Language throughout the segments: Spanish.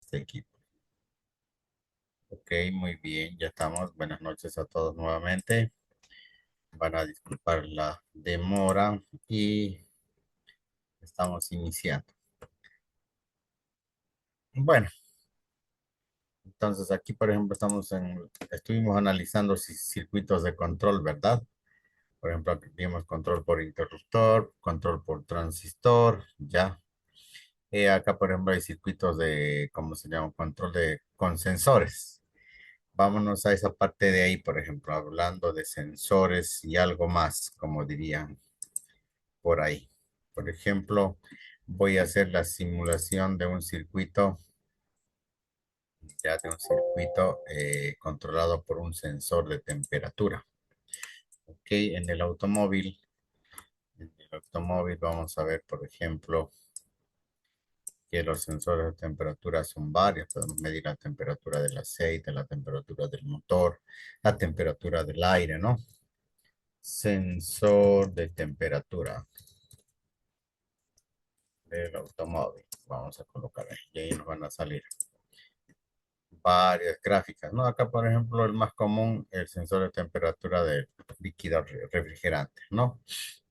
este equipo. Ok, muy bien, ya estamos. Buenas noches a todos nuevamente. Van a disculpar la demora y estamos iniciando. Bueno, entonces aquí, por ejemplo, estuvimos analizando circuitos de control, ¿verdad? Por ejemplo, aquí vimos control por interruptor, control por transistor, ya. Acá, por ejemplo, hay circuitos de, ¿cómo se llama? Control con sensores. Vámonos a esa parte de ahí, por ejemplo, hablando de sensores y algo más, como dirían por ahí. Por ejemplo, voy a hacer la simulación de un circuito, ya de un circuito controlado por un sensor de temperatura. Ok, en el automóvil vamos a ver, por ejemplo, que los sensores de temperatura son varios. Podemos medir la temperatura del aceite, la temperatura del motor, la temperatura del aire, ¿no? Sensor de temperatura del automóvil. Vamos a colocar ahí y ahí nos van a salir varias gráficas, ¿no? Acá, por ejemplo, el más común, el sensor de temperatura del líquido refrigerante, ¿no?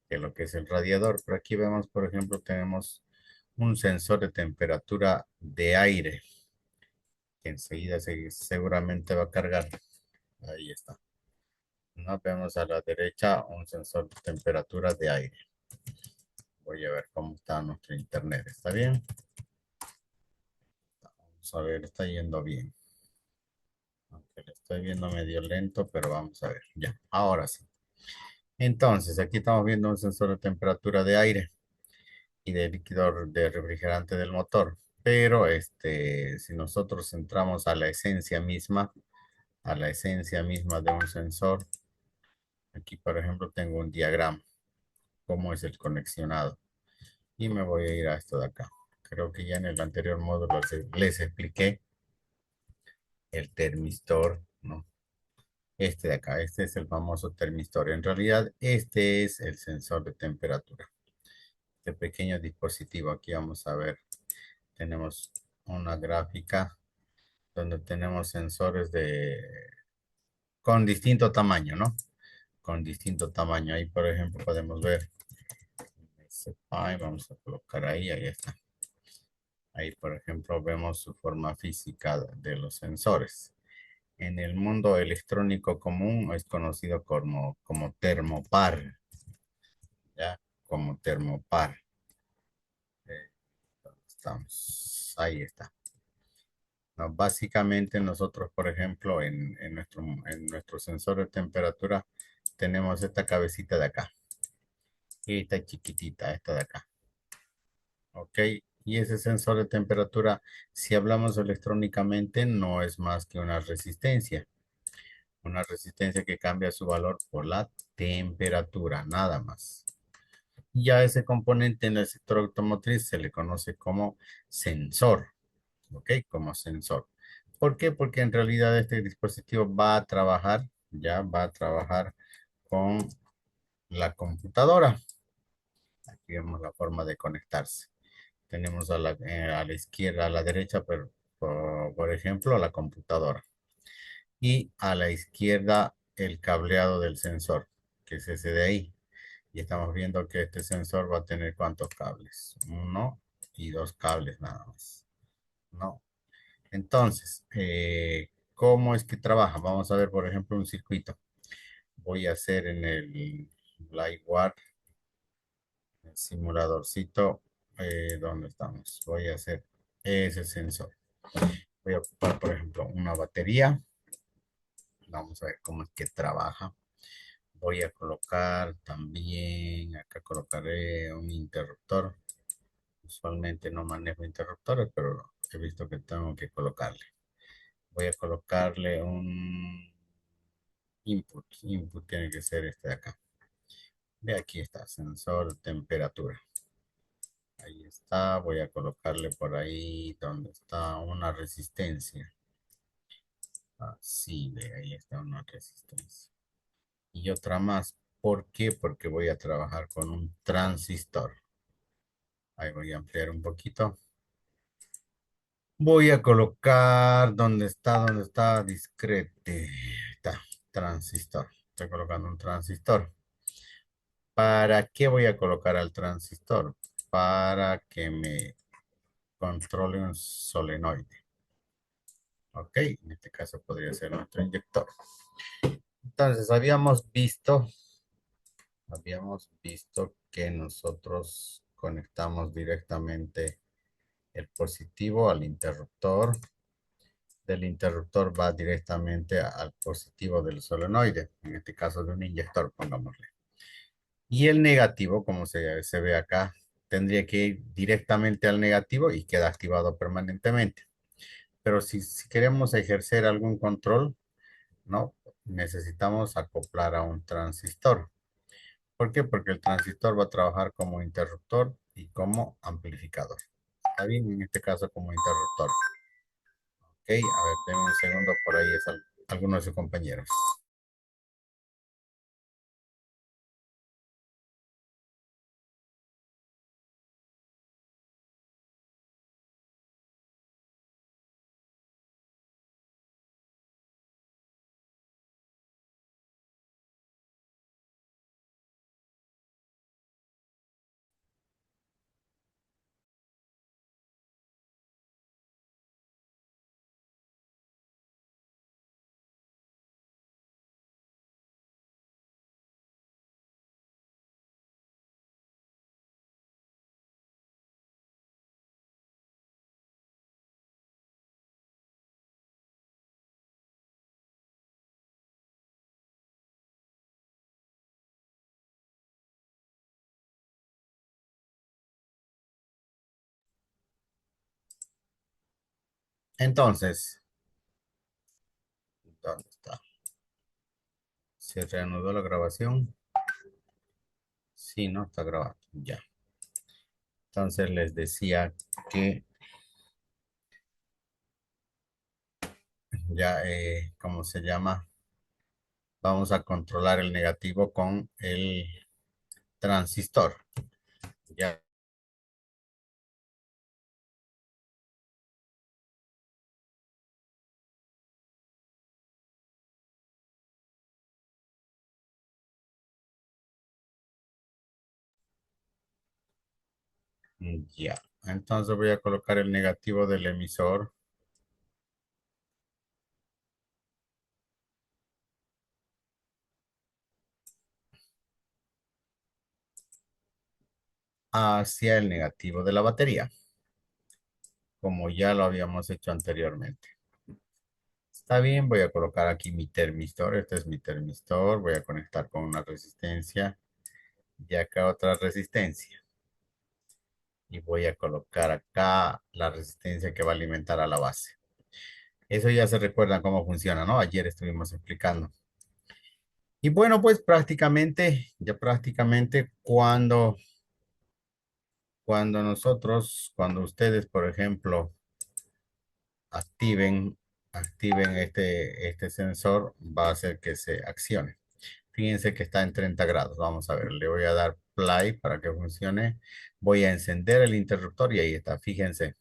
Que es lo que es el radiador. Pero aquí vemos, por ejemplo, tenemos un sensor de temperatura de aire, que enseguida seguramente va a cargar. Ahí está. Nos vemos a la derecha un sensor de temperatura de aire. Voy a ver cómo está nuestro internet. ¿Está bien? Vamos a ver, está yendo bien. Aunque lo estoy viendo medio lento, pero vamos a ver. Ya, ahora sí. Entonces, aquí estamos viendo un sensor de temperatura de aire y de líquido de refrigerante del motor. Pero si nosotros entramos a la esencia misma de un sensor, aquí por ejemplo tengo un diagrama, cómo es el conexionado. Y me voy a ir a esto de acá. Creo que ya en el anterior módulo les expliqué el termistor, ¿no? Este de acá, este es el famoso termistor. En realidad, este es el sensor de temperatura. Este pequeño dispositivo, aquí vamos a ver, tenemos una gráfica donde tenemos sensores con distinto tamaño, ¿no? Con distinto tamaño. Ahí, por ejemplo, podemos ver, vamos a colocar ahí, ahí está. Ahí, por ejemplo, vemos su forma física de los sensores. En el mundo electrónico común es conocido como termopar, ¿ya? Como termopar. ¿Dónde estamos? Ahí está. No, básicamente nosotros, por ejemplo, en nuestro sensor de temperatura tenemos esta cabecita de acá y esta chiquitita, esta de acá. ¿Ok? Y ese sensor de temperatura, si hablamos electrónicamente, no es más que una resistencia. Una resistencia que cambia su valor por la temperatura, nada más. Ya ese componente en el sector automotriz se le conoce como sensor, ¿ok? Como sensor. ¿Por qué? Porque en realidad este dispositivo va a trabajar con la computadora. Aquí vemos la forma de conectarse. Tenemos a la izquierda, a la derecha, por ejemplo, la computadora. Y a la izquierda, el cableado del sensor, que es ese de ahí. Y estamos viendo que este sensor va a tener ¿cuántos cables? Uno y dos cables nada más. ¿No? Entonces, ¿cómo es que trabaja? Vamos a ver, por ejemplo, un circuito. Voy a hacer en el Lightware, el simuladorcito, ¿dónde estamos? Voy a hacer ese sensor. Voy a ocupar, por ejemplo, una batería. Vamos a ver cómo es que trabaja. Voy a colocar también, acá colocaré un interruptor. Usualmente no manejo interruptores, pero he visto que tengo que colocarle. Voy a colocarle un input. Input tiene que ser este de acá. De aquí está, sensor de temperatura. Ahí está. Voy a colocarle por ahí donde está una resistencia. Así, de ahí está una resistencia. Y otra más. ¿Por qué? Porque voy a trabajar con un transistor. Ahí voy a ampliar un poquito. Voy a colocar, ¿dónde está? Discrete. Está, transistor. Estoy colocando un transistor. ¿Para qué voy a colocar al transistor? Para que me controle un solenoide. Ok, en este caso podría ser nuestro inyector. Entonces, habíamos visto que nosotros conectamos directamente el positivo al interruptor. Del interruptor va directamente al positivo del solenoide, en este caso de un inyector, pongámosle. Y el negativo, como se ve acá, tendría que ir directamente al negativo y queda activado permanentemente. Pero si queremos ejercer algún control, ¿no? Necesitamos acoplar a un transistor. ¿Por qué? Porque el transistor va a trabajar como interruptor y como amplificador. Está bien, en este caso como interruptor. Ok, a ver, denme un segundo, por ahí es alguno de sus compañeros. Entonces, ¿dónde está? ¿Se reanudó la grabación? Sí, no está grabando. Ya. Entonces les decía que ya, ¿cómo se llama? Vamos a controlar el negativo con el transistor. Ya, ya. Entonces voy a colocar el negativo del emisor hacia el negativo de la batería, como ya lo habíamos hecho anteriormente. Está bien, voy a colocar aquí mi termistor. Este es mi termistor. Voy a conectar con una resistencia y acá otra resistencia. Y voy a colocar acá la resistencia que va a alimentar a la base. Eso ya se recuerdan cómo funciona, ¿no? Ayer estuvimos explicando. Y bueno, pues prácticamente cuando ustedes, por ejemplo, activen, activen este sensor, va a hacer que se accione. Fíjense que está en 30 grados. Vamos a ver, le voy a dar play para que funcione. Voy a encender el interruptor y ahí está. Fíjense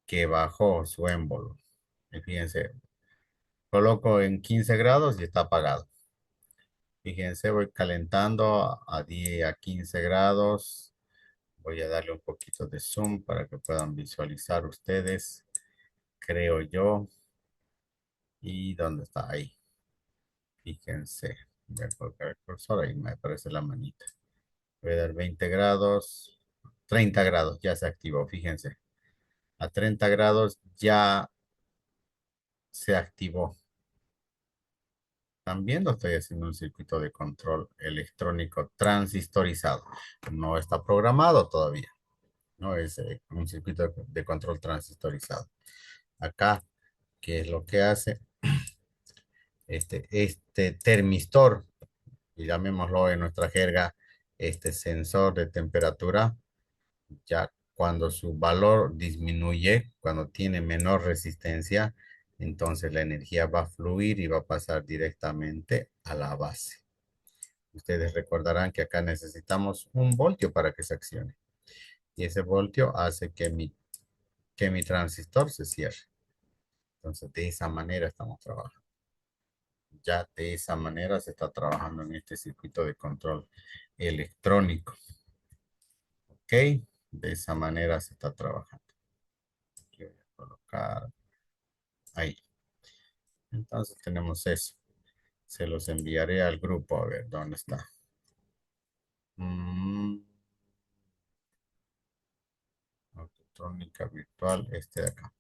que bajó su émbolo. Y fíjense, coloco en 15 grados y está apagado. Fíjense, voy calentando a 10 a 15 grados. Voy a darle un poquito de zoom para que puedan visualizar ustedes, creo yo. ¿Y dónde está? Ahí. Fíjense. Voy a colocar el cursor, ahí me aparece la manita. Voy a dar 20 grados. 30 grados, ya se activó, fíjense. A 30 grados ya se activó. Están viendo, estoy haciendo un circuito de control electrónico transistorizado. No está programado todavía. No es un circuito de control transistorizado. Acá, ¿qué es lo que hace? Este termistor, y llamémoslo en nuestra jerga, este sensor de temperatura, ya cuando su valor disminuye, cuando tiene menor resistencia, entonces la energía va a fluir y va a pasar directamente a la base. Ustedes recordarán que acá necesitamos un voltio para que se accione. Y ese voltio hace que mi transistor se cierre. Entonces, de esa manera estamos trabajando. Ya de esa manera se está trabajando en este circuito de control electrónico. ¿Ok? De esa manera se está trabajando. Aquí voy a colocar ahí. Entonces tenemos eso. Se los enviaré al grupo a ver dónde está. Mm, electrónica virtual, este de acá.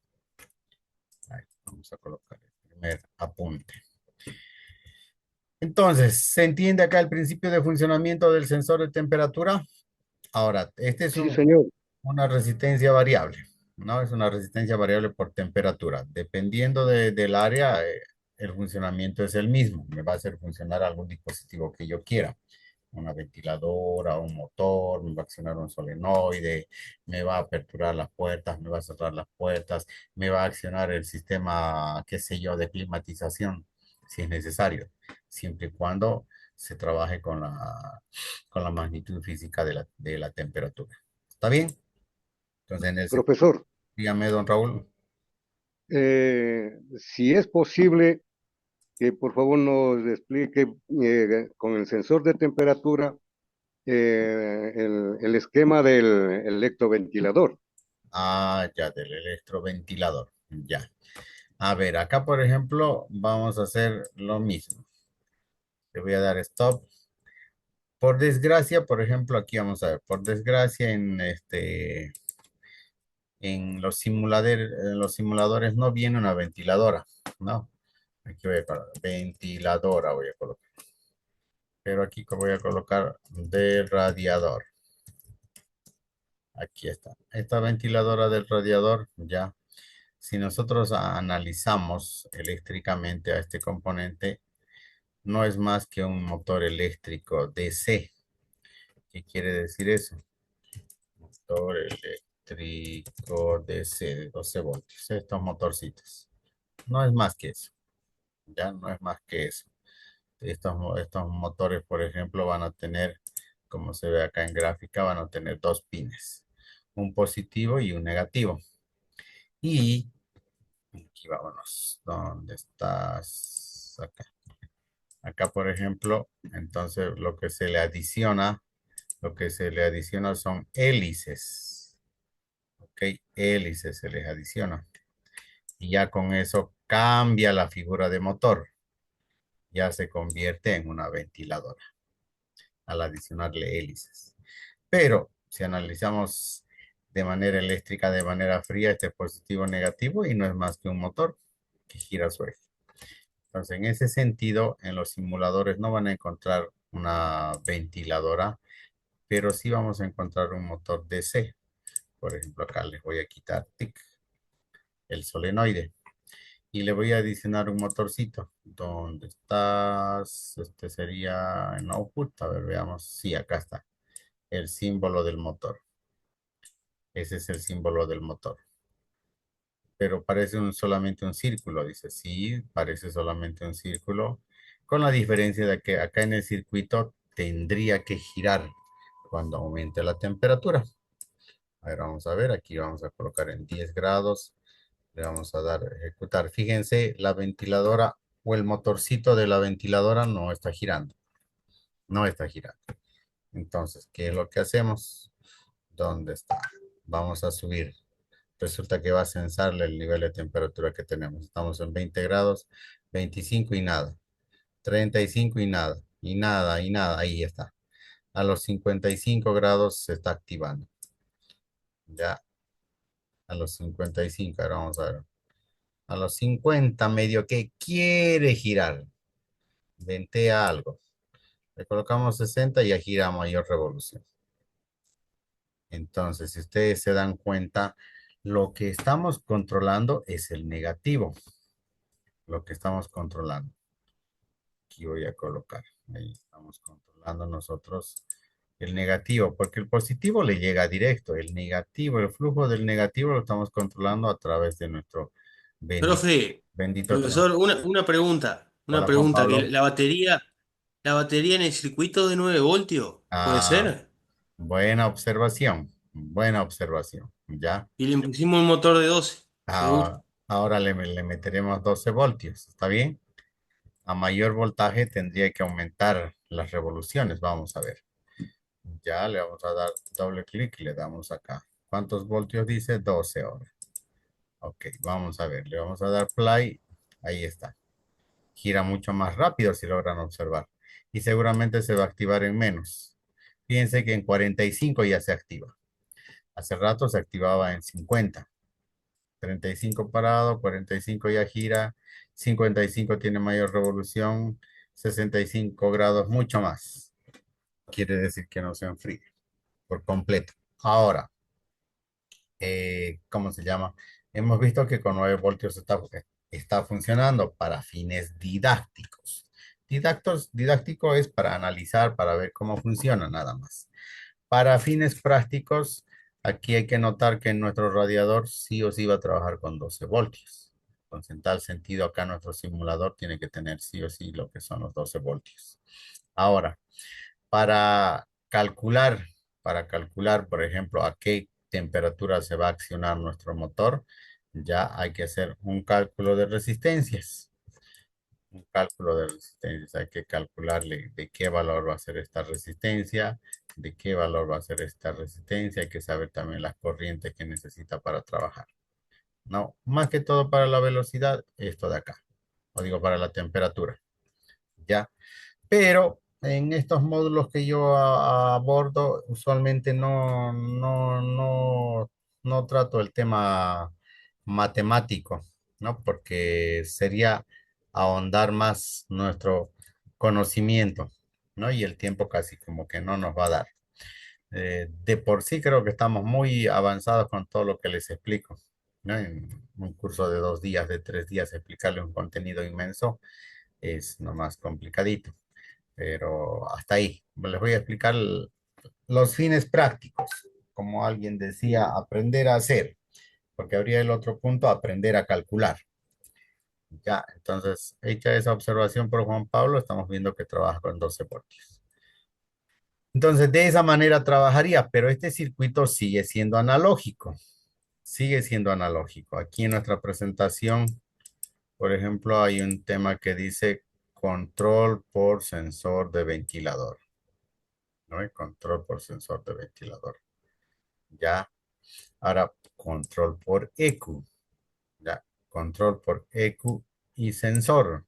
Ahí, vamos a colocar el primer apunte. Entonces, ¿se entiende acá el principio de funcionamiento del sensor de temperatura? Ahora, este es Sí, señor. una resistencia variable, ¿no? Es una resistencia variable por temperatura. Dependiendo del área, el funcionamiento es el mismo. Me va a hacer funcionar algún dispositivo que yo quiera. Una ventiladora, un motor, me va a accionar un solenoide, me va a aperturar las puertas, me va a cerrar las puertas, me va a accionar el sistema, qué sé yo, de climatización, si es necesario, siempre y cuando se trabaje con la magnitud física de la temperatura. ¿Está bien? Entonces, en ese, Profesor, dígame, don Raúl. si es posible, que por favor nos explique con el sensor de temperatura el esquema del electroventilador. Ah, ya, del electroventilador. Ya. A ver, acá, por ejemplo, vamos a hacer lo mismo. Le voy a dar stop. Por desgracia, por ejemplo, aquí vamos a ver, por desgracia en los simuladores no viene una ventiladora, ¿no? Aquí voy a colocar ventiladora, voy a colocar. Pero aquí voy a colocar de radiador. Aquí está. Esta ventiladora del radiador, ya. Si nosotros analizamos eléctricamente a este componente, no es más que un motor eléctrico DC. ¿Qué quiere decir eso? Motor eléctrico DC de 12 voltios. Estos motorcitos. No es más que eso. Ya no es más que eso. Estos motores, por ejemplo, van a tener, como se ve acá en gráfica, van a tener dos pines. Un positivo y un negativo. Y aquí vámonos. ¿Dónde estás? Acá. Acá, por ejemplo, entonces lo que se le adiciona son hélices. ¿Ok? Hélices se les adiciona. Y ya con eso cambia la figura de motor. Ya se convierte en una ventiladora al adicionarle hélices. Pero si analizamos de manera eléctrica, de manera fría, este es positivo o negativo y no es más que un motor que gira su eje. Entonces, en ese sentido, en los simuladores no van a encontrar una ventiladora, pero sí vamos a encontrar un motor DC. Por ejemplo, acá les voy a quitar tic, el solenoide y le voy a adicionar un motorcito. ¿Dónde estás? Este sería en output. A ver, veamos. Sí, acá está. El símbolo del motor. Ese es el símbolo del motor. Pero parece solamente un círculo, dice. Sí, parece solamente un círculo, con la diferencia de que acá en el circuito tendría que girar cuando aumente la temperatura. A ver, vamos a ver, aquí vamos a colocar en 10 grados, le vamos a dar ejecutar. Fíjense, la ventiladora o el motorcito de la ventiladora no está girando, no está girando. Entonces, ¿qué es lo que hacemos? ¿Dónde está? Vamos a subir. Resulta que va a censarle el nivel de temperatura que tenemos. Estamos en 20 grados, 25 y nada, 35 y nada, y nada, y nada, ahí está. A los 55 grados se está activando. Ya, a los 55, ahora vamos a ver. A los 50 medio que quiere girar, ventea algo. Le colocamos 60 y ya gira a mayor revolución. Entonces, si ustedes se dan cuenta, lo que estamos controlando es el negativo, lo que estamos controlando. Aquí voy a colocar. Ahí estamos controlando nosotros el negativo, porque el positivo le llega directo. El negativo, el flujo del negativo lo estamos controlando a través de nuestro bendito, Profe, bendito profesor, transistor. una Hola, Juan pregunta, que Pablo. la batería en el circuito de 9 voltios, ¿puede Ah, ser? buena observación, buena observación. ¿ya? Y le pusimos un motor de 12, seguro. Ahora le meteremos 12 voltios, ¿está bien? A mayor voltaje tendría que aumentar las revoluciones, vamos a ver. Ya le vamos a dar doble clic y le damos acá. ¿Cuántos voltios dice? 12 ahora. Ok, vamos a ver, le vamos a dar play. Ahí está. Gira mucho más rápido si logran observar. Y seguramente se va a activar en menos. Fíjense que en 45 ya se activa. Hace rato se activaba en 50. 35 parado, 45 ya gira, 55 tiene mayor revolución, 65 grados, mucho más. Quiere decir que no se enfríe por completo. Ahora, ¿cómo se llama? Hemos visto que con 9 voltios está funcionando para fines didácticos. Didáctico es para analizar, para ver cómo funciona nada más. Para fines prácticos, aquí hay que notar que nuestro radiador sí o sí va a trabajar con 12 voltios. Entonces, en tal sentido, acá nuestro simulador tiene que tener sí o sí lo que son los 12 voltios. Ahora, para calcular, para calcular, por ejemplo, a qué temperatura se va a accionar nuestro motor, ya hay que hacer un cálculo de resistencias. Un cálculo de resistencias. Hay que calcularle de qué valor va a ser esta resistencia, de qué valor va a ser esta resistencia. Hay que saber también las corrientes que necesita para trabajar. No, más que todo para la velocidad, esto de acá. O digo, para la temperatura. ¿Ya? Pero en estos módulos que yo abordo, usualmente no trato el tema matemático, ¿no? Porque sería ahondar más nuestro conocimiento, ¿no? Y el tiempo casi como que no nos va a dar. De por sí creo que estamos muy avanzados con todo lo que les explico, ¿no? En un curso de 2 días, de 3 días, explicarle un contenido inmenso es nomás complicadito, pero hasta ahí. Les voy a explicar los fines prácticos, como alguien decía, aprender a hacer, porque habría el otro punto, aprender a calcular. Ya, entonces, hecha esa observación por Juan Pablo, estamos viendo que trabaja con 12 voltios. Entonces, de esa manera trabajaría, pero este circuito sigue siendo analógico, sigue siendo analógico. Aquí en nuestra presentación, por ejemplo, hay un tema que dice control por sensor de ventilador. ¿No? Hay control por sensor de ventilador. Ya. Ahora, control por EQ. Ya. Control por EQ y sensor.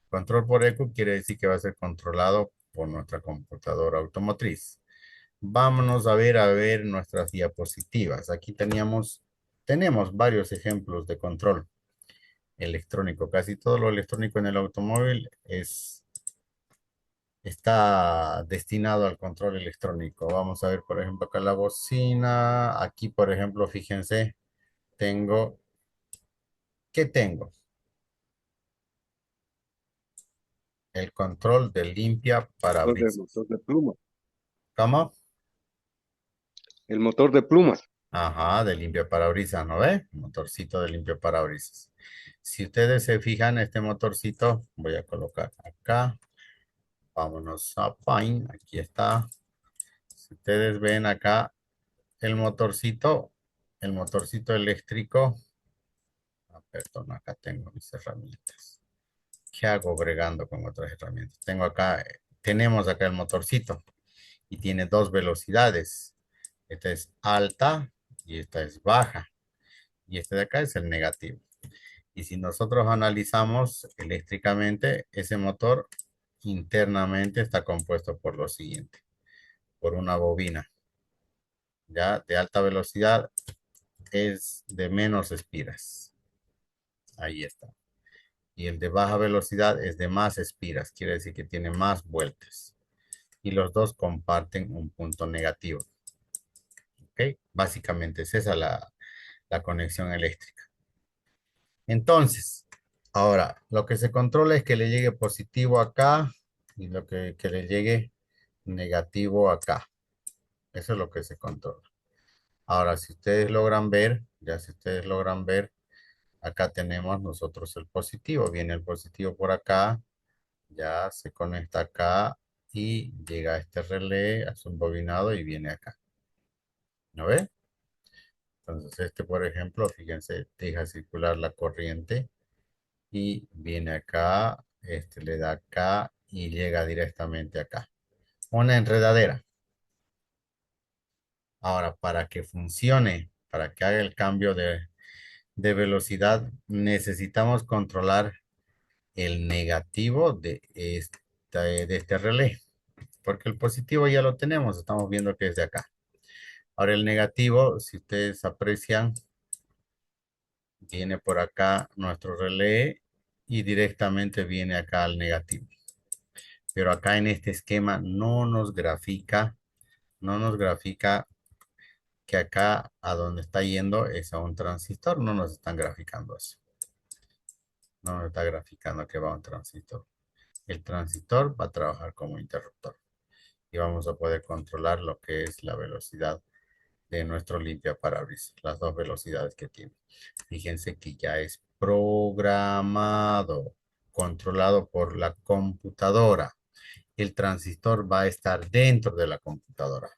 Control por EQ quiere decir que va a ser controlado por nuestra computadora automotriz. Vámonos a ver nuestras diapositivas. Aquí tenemos varios ejemplos de control electrónico. Casi todo lo electrónico en el automóvil está destinado al control electrónico. Vamos a ver, por ejemplo, acá la bocina. Aquí, por ejemplo, fíjense, tengo, ¿qué tengo? El control de limpia Entonces, el parabrisas. motor de plumas. ¿Cómo? El motor de plumas. Ajá, de limpia parabrisas, ¿no ve? Motorcito de limpia parabrisas. Si ustedes se fijan, este motorcito, voy a colocar acá. Vámonos a Paint, aquí está. Si ustedes ven acá el motorcito eléctrico. Perdón, acá tengo mis herramientas. ¿Qué hago bregando con otras herramientas? Tenemos acá el motorcito y tiene dos velocidades. Esta es alta y esta es baja. Y este de acá es el negativo. Y si nosotros analizamos eléctricamente, ese motor internamente está compuesto por lo siguiente. Por una bobina, ya de alta velocidad es de menos espiras. Ahí está. Y el de baja velocidad es de más espiras, quiere decir que tiene más vueltas. Y los dos comparten un punto negativo. ¿Ok? Básicamente es esa la conexión eléctrica. Entonces, ahora, lo que se controla es que le llegue positivo acá y que le llegue negativo acá. Eso es lo que se controla. Ahora, si ustedes logran ver, ya si ustedes logran ver, acá tenemos nosotros el positivo. Viene el positivo por acá, ya se conecta acá y llega a este relé, hace un bobinado y viene acá. ¿No ve? Entonces, este, por ejemplo, fíjense, deja circular la corriente y viene acá, este le da acá y llega directamente acá. Una enredadera. Ahora, para que funcione, para que haga el cambio de velocidad, necesitamos controlar el negativo de este relé, porque el positivo ya lo tenemos, estamos viendo que es de acá. Ahora el negativo, si ustedes aprecian, viene por acá nuestro relé y directamente viene acá al negativo. Pero acá en este esquema no nos grafica que acá a donde está yendo es a un transistor, no nos están graficando eso. No nos está graficando que va a un transistor. El transistor va a trabajar como interruptor y vamos a poder controlar lo que es la velocidad de nuestro limpiaparabrisas, las dos velocidades que tiene. Fíjense que ya es programado, controlado por la computadora. El transistor va a estar dentro de la computadora.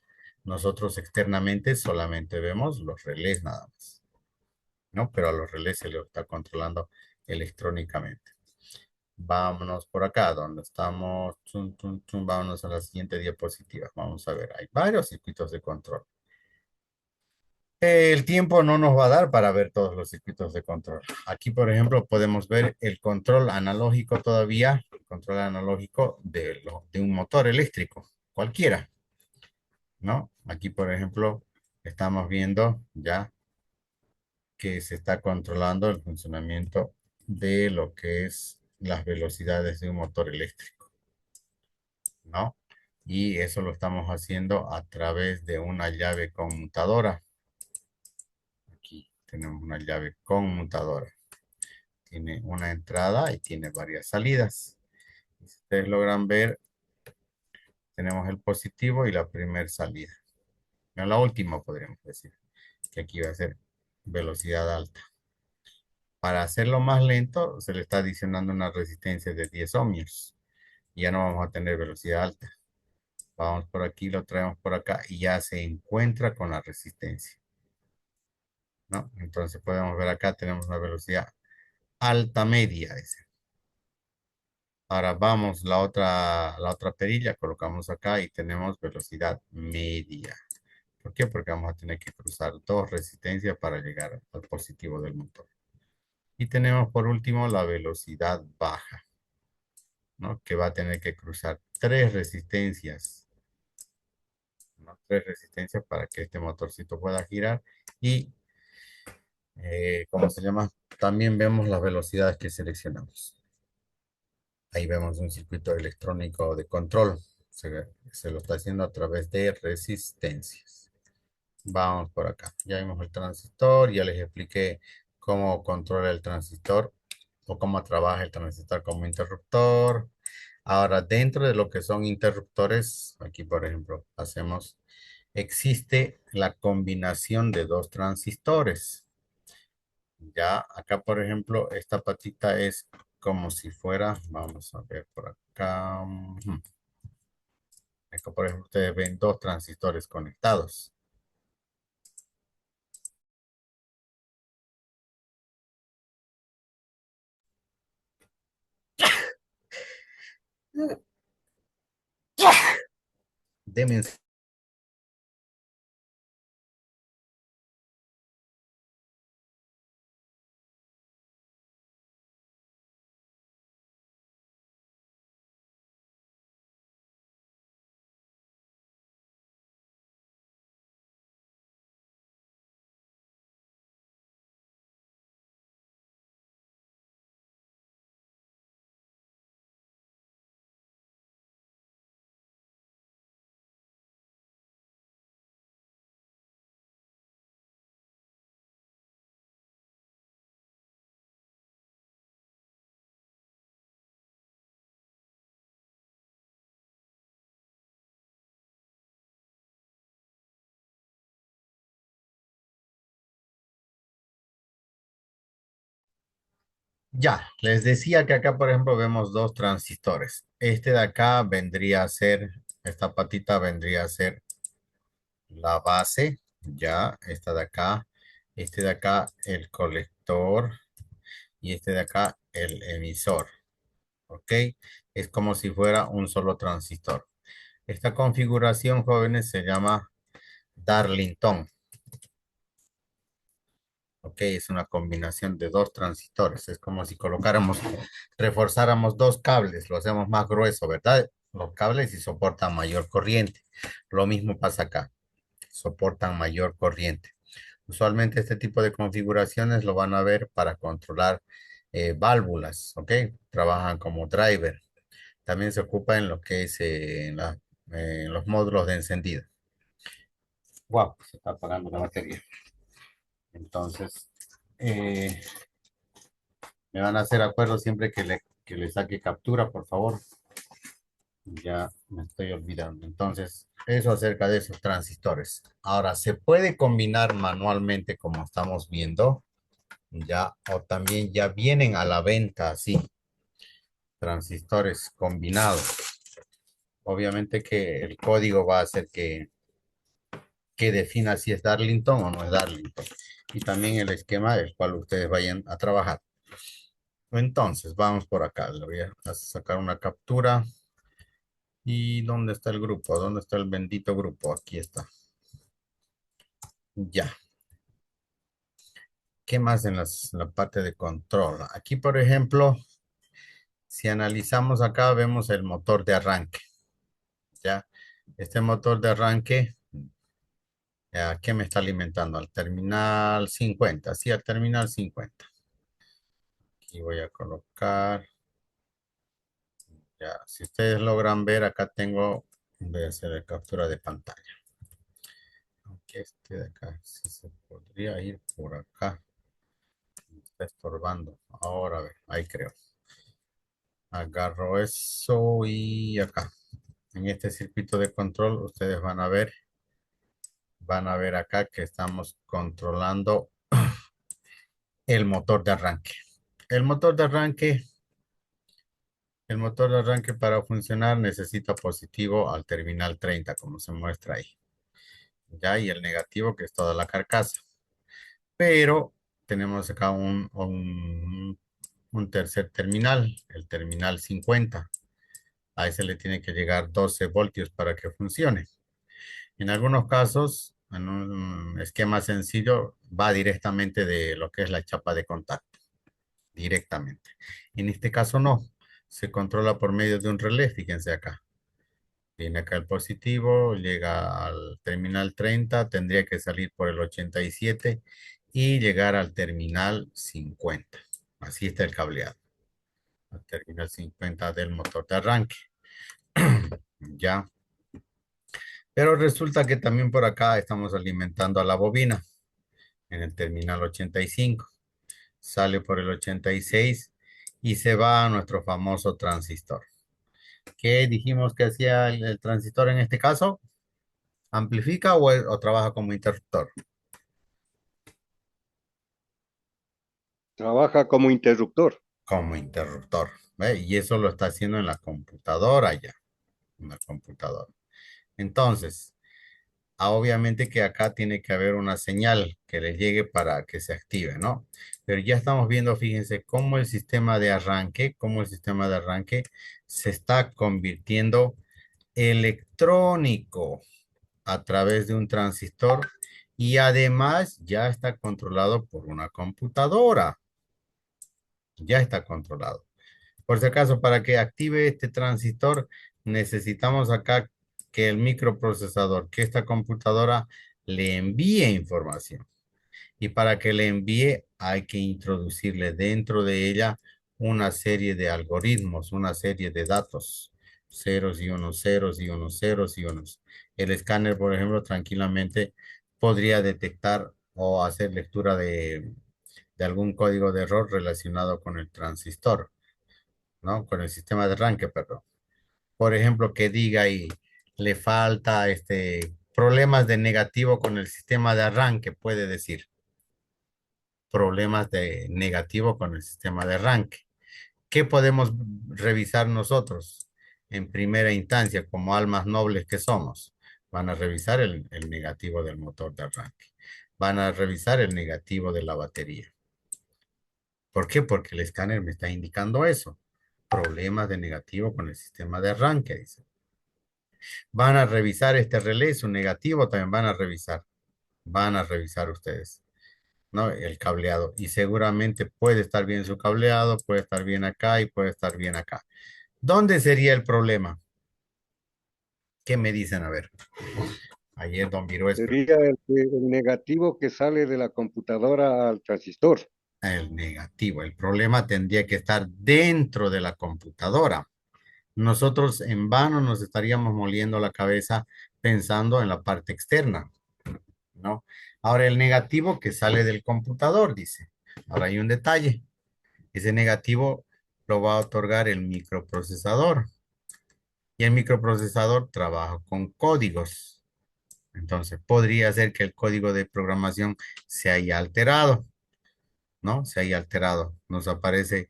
Nosotros externamente solamente vemos los relés nada más, ¿no? Pero a los relés se los está controlando electrónicamente. Vámonos por acá, donde estamos. Chun, chun, chun, vámonos a la siguiente diapositiva. Vamos a ver, hay varios circuitos de control. El tiempo no nos va a dar para ver todos los circuitos de control. Aquí, por ejemplo, podemos ver el control analógico todavía, el control analógico de un motor eléctrico, cualquiera, ¿no? Aquí, por ejemplo, estamos viendo ya que se está controlando el funcionamiento de lo que es las velocidades de un motor eléctrico, ¿no? Y eso lo estamos haciendo a través de una llave conmutadora. Aquí tenemos una llave conmutadora. Tiene una entrada y tiene varias salidas. Y si ustedes logran ver, tenemos el positivo y la primera salida. No, la última podríamos decir, que aquí va a ser velocidad alta. Para hacerlo más lento, se le está adicionando una resistencia de 10 ohmios. Y ya no vamos a tener velocidad alta. Vamos por aquí, lo traemos por acá y ya se encuentra con la resistencia, ¿no? Entonces podemos ver acá, tenemos una velocidad alta media, dice. Ahora vamos, la otra perilla, colocamos acá y tenemos velocidad media. ¿Por qué? Porque vamos a tener que cruzar dos resistencias para llegar al positivo del motor. Y tenemos por último la velocidad baja, ¿no? Que va a tener que cruzar tres resistencias, ¿no? Tres resistencias para que este motorcito pueda girar. Y, ¿cómo se llama? También vemos las velocidades que seleccionamos. Ahí vemos un circuito electrónico de control. Se lo está haciendo a través de resistencias. Vamos por acá. Ya vimos el transistor. Ya les expliqué cómo controla el transistor o cómo trabaja el transistor como interruptor. Ahora, dentro de lo que son interruptores, aquí por ejemplo, existe la combinación de dos transistores. Ya acá, por ejemplo, esta patita es como si fuera, vamos a ver por acá. Acá, por ejemplo, ustedes ven dos transistores conectados. Deme Ya, les decía que acá, por ejemplo, vemos dos transistores. Este de acá vendría a ser, esta patita vendría a ser la base, ya, esta de acá Este de acá el colector y este de acá el emisor. ¿Ok? Es como si fuera un solo transistor. Esta configuración, jóvenes, se llama Darlington. Ok, es una combinación de dos transistores. Es como si colocáramos, reforzáramos dos cables, lo hacemos más grueso, ¿verdad? Los cables y soportan mayor corriente. Lo mismo pasa acá, soportan mayor corriente. Usualmente este tipo de configuraciones lo van a ver para controlar válvulas, ¿ok? Trabajan como driver. También se ocupa en lo que es en los módulos de encendido. Wow, se está apagando la batería. Entonces, eh, me van a hacer acuerdo siempre que le saque captura, por favor. Ya me estoy olvidando. Entonces, eso acerca de esos transistores. Ahora, se puede combinar manualmente como estamos viendo, ya, o también ya vienen a la venta así, transistores combinados. Obviamente que el código va a hacer que defina si es Darlington o no es Darlington. Y también el esquema del cual ustedes vayan a trabajar. Entonces, vamos por acá. Le voy a sacar una captura. ¿Y dónde está el grupo? ¿Dónde está el bendito grupo? Aquí está. Ya. ¿Qué más en la parte de control? Aquí, por ejemplo, si analizamos acá, vemos el motor de arranque. ¿Ya? Este motor de arranque, ¿a qué me está alimentando? Al terminal 50. Sí, al terminal 50. Aquí voy a colocar. Ya, si ustedes logran ver, acá tengo, voy a hacer la captura de pantalla. Aunque este de acá, si se podría ir por acá. Me está estorbando. Ahora, a ver, ahí creo. Agarro eso y acá. En este circuito de control, ustedes van a ver acá que estamos controlando el motor de arranque. El motor de arranque, el motor de arranque para funcionar necesita positivo al terminal 30, como se muestra ahí. Ya, y el negativo que es toda la carcasa. Pero tenemos acá un tercer terminal, el terminal 50. A ese le tiene que llegar 12 voltios para que funcione. En algunos casos, en un esquema sencillo, va directamente de lo que es la chapa de contacto, directamente. En este caso no, se controla por medio de un relé, fíjense acá. Viene acá el positivo, llega al terminal 30, tendría que salir por el 87 y llegar al terminal 50. Así está el cableado, al terminal 50 del motor de arranque. Ya. Pero resulta que también por acá estamos alimentando a la bobina en el terminal 85. Sale por el 86 y se va a nuestro famoso transistor. ¿Qué dijimos que hacía el transistor en este caso? ¿Amplifica o trabaja como interruptor? Trabaja como interruptor. Como interruptor. ¿Ve? Y eso lo está haciendo en la computadora ya. En la computadora. Entonces, obviamente que acá tiene que haber una señal que le llegue para que se active, ¿no? Pero ya estamos viendo, fíjense, cómo el sistema de arranque se está convirtiendo electrónico a través de un transistor y además ya está controlado por una computadora. Ya está controlado. Por si acaso, para que active este transistor, necesitamos acá que el microprocesador, que esta computadora le envíe información. Y para que le envíe, hay que introducirle dentro de ella una serie de algoritmos, una serie de datos, ceros y unos, ceros y unos, ceros y unos. El escáner, por ejemplo, tranquilamente podría detectar o hacer lectura de algún código de error relacionado con el transistor, ¿no? Con el sistema de arranque, perdón. Por ejemplo, que diga ahí, le falta problemas de negativo con el sistema de arranque, puede decir problemas de negativo con el sistema de arranque. ¿Qué podemos revisar nosotros en primera instancia como almas nobles que somos? Van a revisar el negativo del motor de arranque. van a revisar el negativo de la batería. ¿Por qué? Porque el escáner me está indicando eso. Problemas de negativo con el sistema de arranque, dice. Van a revisar este relé, su negativo también van a revisar. Van a revisar ustedes, ¿no? El cableado. Y seguramente puede estar bien su cableado, puede estar bien acá y puede estar bien acá. ¿Dónde sería el problema? ¿Qué me dicen? A ver. Ayer don Virués, Sería el negativo que sale de la computadora al transistor. el negativo. El problema tendría que estar dentro de la computadora. Nosotros en vano nos estaríamos moliendo la cabeza pensando en la parte externa, ¿no? Ahora el negativo que sale del computador, dice. Ahora hay un detalle. Ese negativo lo va a otorgar el microprocesador. Y el microprocesador trabaja con códigos. Entonces, podría ser que el código de programación se haya alterado, ¿no? Se haya alterado. Nos aparece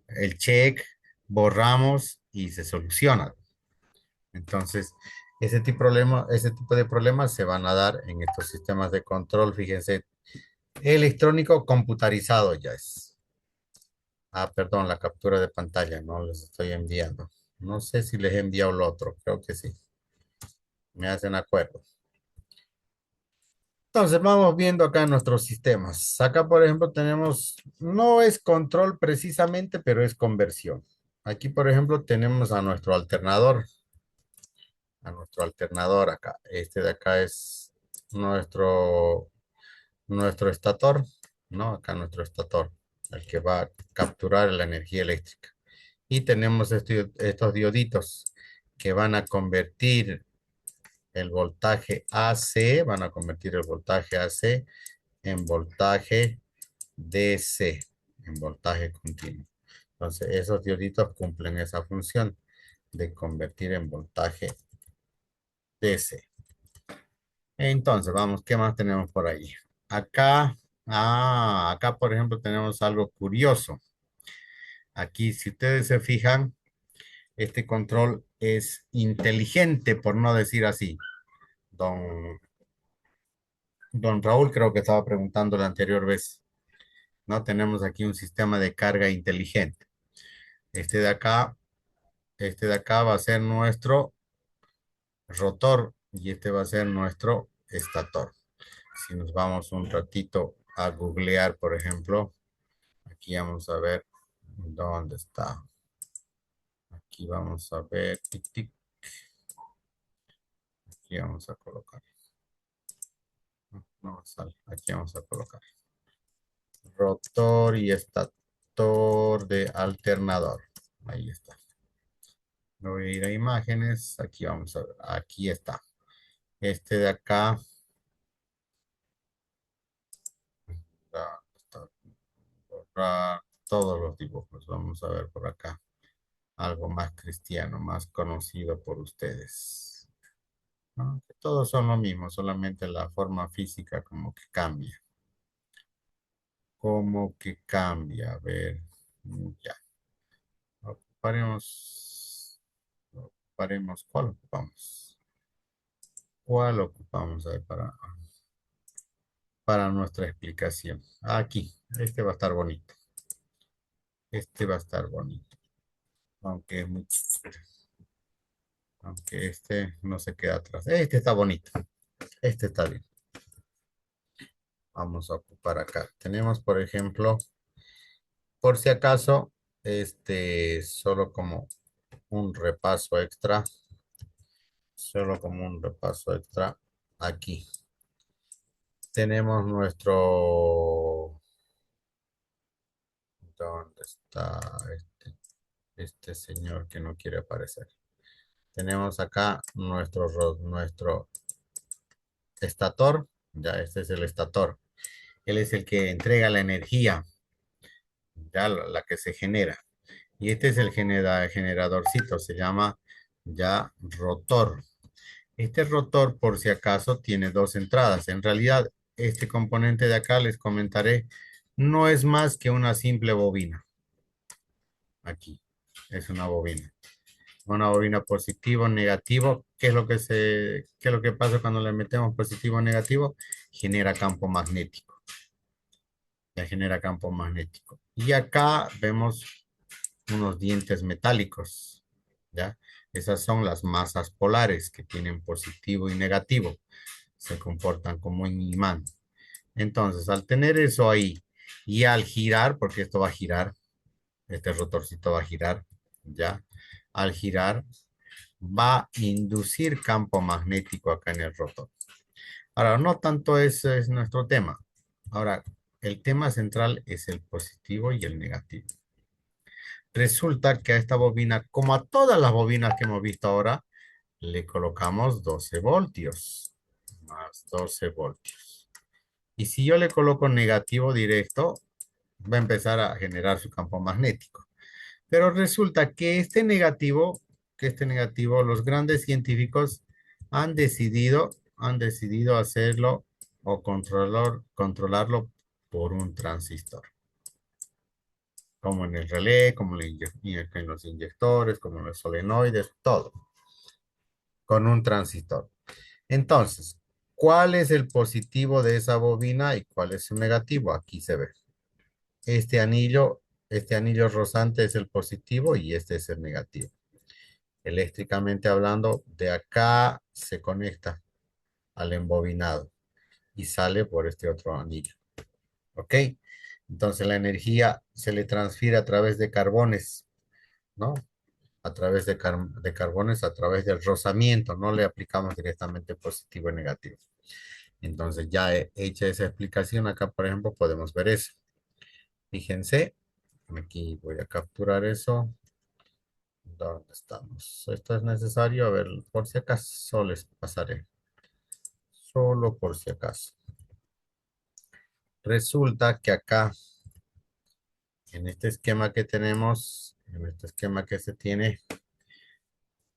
el check, borramos y se soluciona. Entonces, ese tipo de problemas se van a dar en estos sistemas de control, fíjense, electrónico computarizado ya es. Ah, perdón, la captura de pantalla, no les estoy enviando. No sé si les he enviado lo otro, creo que sí. Me hacen acuerdo. Entonces, vamos viendo acá nuestros sistemas. Acá, por ejemplo, tenemos, no es control precisamente, pero es conversión. Aquí, por ejemplo, tenemos a nuestro alternador acá. Este de acá es nuestro, nuestro estator, ¿no? Acá nuestro estator, el que va a capturar la energía eléctrica. Y tenemos estos dioditos que van a convertir el voltaje AC, van a convertir el voltaje AC en voltaje DC, en voltaje continuo. Entonces, esos dioditos cumplen esa función de convertir en voltaje DC. Entonces, vamos, ¿qué más tenemos por ahí? Acá, acá por ejemplo tenemos algo curioso. Aquí, si ustedes se fijan, este control es inteligente, por no decir así. Don, don Raúl creo que estaba preguntando la anterior vez. No tenemos aquí un sistema de carga inteligente. Este de acá, este de acá va a ser nuestro rotor y este va a ser nuestro estator. Si nos vamos un ratito a googlear, por ejemplo, aquí vamos a ver dónde está. Aquí vamos a ver, tic, tic. Aquí vamos a colocar. No, no sale. Aquí vamos a colocar. Rotor y estator de alternador. Ahí está. Me voy a ir a imágenes. Aquí vamos a ver. Aquí está. Este de acá. Está, borrar todos los dibujos. Vamos a ver por acá. Algo más cristiano, más conocido por ustedes. ¿No? Que todos son lo mismo, solamente la forma física como que cambia. Como que cambia. A ver, ya. Ocuparemos, ocuparemos, ¿cuál ocupamos? ¿Cuál ocupamos ahí para nuestra explicación? Aquí, este va a estar bonito. Este va a estar bonito. Aunque es muy chiquito. Aunque este no se queda atrás. Este está bonito. Este está bien. Vamos a ocupar acá. Tenemos, por ejemplo, por si acaso, solo como un repaso extra. Solo como un repaso extra. Aquí tenemos nuestro... ¿Dónde está este señor que no quiere aparecer? Tenemos acá nuestro estator. Ya, este es el estator. Él es el que entrega la energía, ya la que se genera. Y este es el generadorcito, se llama ya rotor. Este rotor, por si acaso, tiene dos entradas. En realidad, este componente de acá, les comentaré, no es más que una simple bobina. Aquí, es una bobina. Una bobina positivo, negativo. ¿Qué es lo que pasa cuando le metemos positivo o negativo? genera campo magnético. Ya genera campo magnético. Y acá vemos unos dientes metálicos, ¿ya? Esas son las masas polares que tienen positivo y negativo. Se comportan como un imán. Entonces, al tener eso ahí y al girar, porque esto va a girar, este rotorcito va a girar, ¿ya? Al girar, va a inducir campo magnético acá en el rotor. Ahora, no tanto ese es nuestro tema. Ahora, el tema central es el positivo y el negativo. Resulta que a esta bobina, como a todas las bobinas que hemos visto ahora, le colocamos 12 voltios, más 12 voltios. Y si yo le coloco negativo directo, va a empezar a generar su campo magnético. Pero resulta que este negativo, los grandes científicos han decidido hacerlo o controlarlo por un transistor. Como en el relé, como en los inyectores, como en los solenoides, todo. Con un transistor. Entonces, ¿cuál es el positivo de esa bobina y cuál es su negativo? Aquí se ve. Este anillo, este anillo rozante es el positivo y este es el negativo. Eléctricamente hablando, de acá se conecta al embobinado y sale por este otro anillo. ¿Ok? Entonces la energía se le transfiere a través de carbones, ¿no? A través de carbones, a través del rozamiento, no le aplicamos directamente positivo y negativo. Entonces ya hecha esa explicación, acá por ejemplo podemos ver eso. Fíjense, aquí voy a capturar eso. ¿Dónde estamos? Esto es necesario, a ver, por si acaso les pasaré. Solo por si acaso. Resulta que acá, en este esquema que tenemos, en este esquema que se tiene,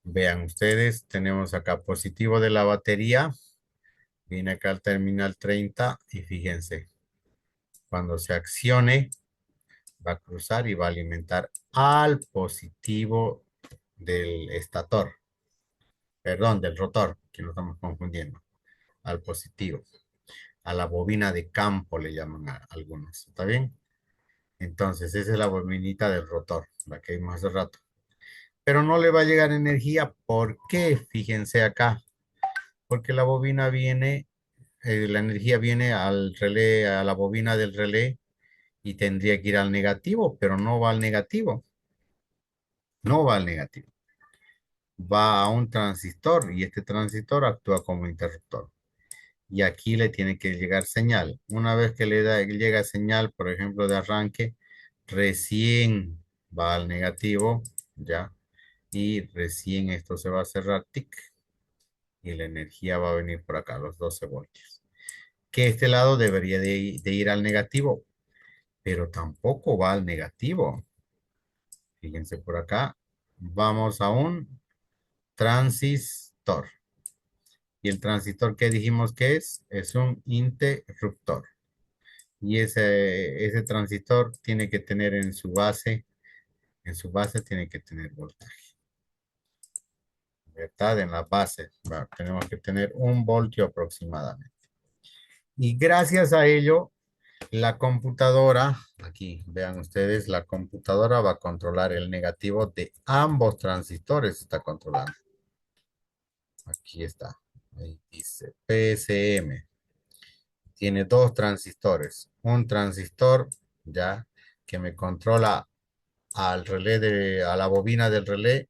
vean ustedes, tenemos acá positivo de la batería, viene acá al terminal 30 y fíjense, cuando se accione, va a cruzar y va a alimentar al positivo del estator, perdón, del rotor, que no estamos confundiendo, al positivo, a la bobina de campo le llaman a algunos, ¿está bien? Entonces, esa es la bobinita del rotor, la que vimos hace rato. Pero no le va a llegar energía, ¿por qué? Fíjense acá, porque la bobina viene, la energía viene al relé, a la bobina del relé y tendría que ir al negativo, pero no va al negativo, no va al negativo. Va a un transistor y este transistor actúa como interruptor. Y aquí le tiene que llegar señal. Una vez que llega señal, por ejemplo, de arranque, recién va al negativo, ¿ya? Y recién esto se va a cerrar, tic, y la energía va a venir por acá, los 12 voltios. Que este lado debería de ir al negativo, pero tampoco va al negativo. Fíjense por acá, vamos a un transistor. Y el transistor que dijimos que es un interruptor. Y ese transistor tiene que tener en su base tiene que tener voltaje. ¿Verdad? En la base, bueno, tenemos que tener 1 voltio aproximadamente. Y gracias a ello, la computadora, aquí vean ustedes, la computadora va a controlar el negativo de ambos transistores, está controlando. Aquí está. Ahí dice PSM. Tiene dos transistores. Un transistor, ya, que me controla al relé a la bobina del relé.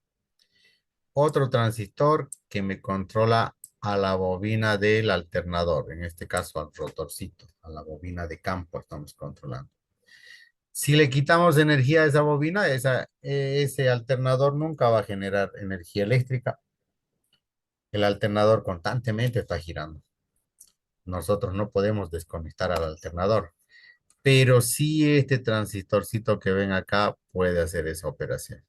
Otro transistor que me controla a la bobina del alternador. En este caso al rotorcito, a la bobina de campo estamos controlando. Si le quitamos energía a esa bobina, ese alternador nunca va a generar energía eléctrica. El alternador constantemente está girando. Nosotros no podemos desconectar al alternador, pero sí este transistorcito que ven acá puede hacer esa operación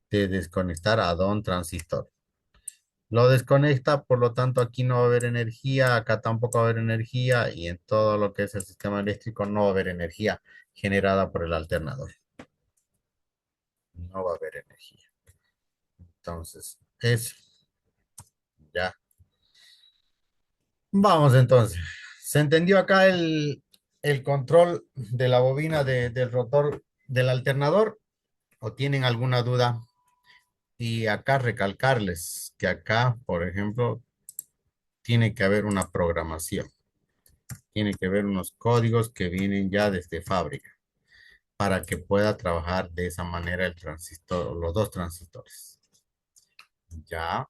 de desconectar a don transistor. Lo desconecta, por lo tanto aquí no va a haber energía, acá tampoco va a haber energía y en todo lo que es el sistema eléctrico no va a haber energía generada por el alternador. No va a haber energía. Entonces, eso. Ya. Vamos entonces. ¿Se entendió acá el control de la bobina del rotor del alternador? ¿O tienen alguna duda? Y acá recalcarles que acá, por ejemplo, tiene que haber una programación. Tiene que haber unos códigos que vienen ya desde fábrica para que pueda trabajar de esa manera el transistor, los dos transistores. Ya.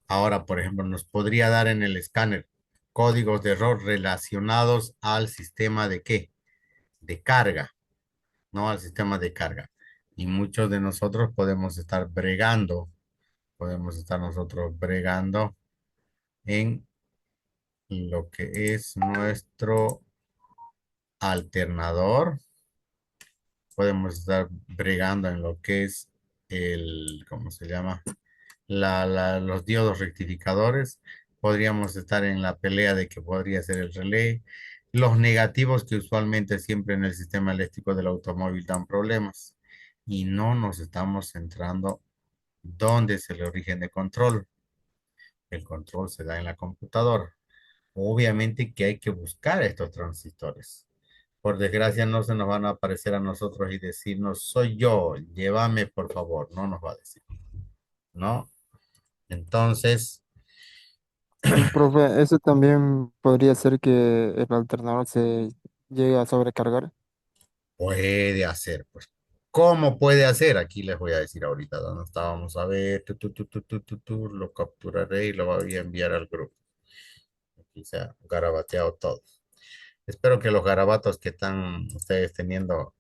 Ahora, por ejemplo, nos podría dar en el escáner códigos de error relacionados al sistema de qué? De carga, no al sistema de carga. Y muchos de nosotros podemos estar nosotros bregando en lo que es nuestro alternador. Podemos estar bregando en lo que es ¿cómo se llama? Los diodos rectificadores. Podríamos estar en la pelea de que podría ser el relé. Los negativos que usualmente siempre en el sistema eléctrico del automóvil dan problemas. Y no nos estamos centrando dónde es el origen de control. El control se da en la computadora. Obviamente que hay que buscar estos transistores. Por desgracia no se nos van a aparecer a nosotros y decirnos, soy yo, llévame por favor. No nos va a decir, ¿no? Entonces, Y profe, eso también podría ser que el alternador se llegue a sobrecargar. puede hacer, pues. ¿Cómo puede hacer? Aquí les voy a decir ahorita dónde estábamos. A ver, lo capturaré y lo voy a enviar al grupo. Aquí se ha garabateado todo. Espero que los garabatos que están ustedes teniendo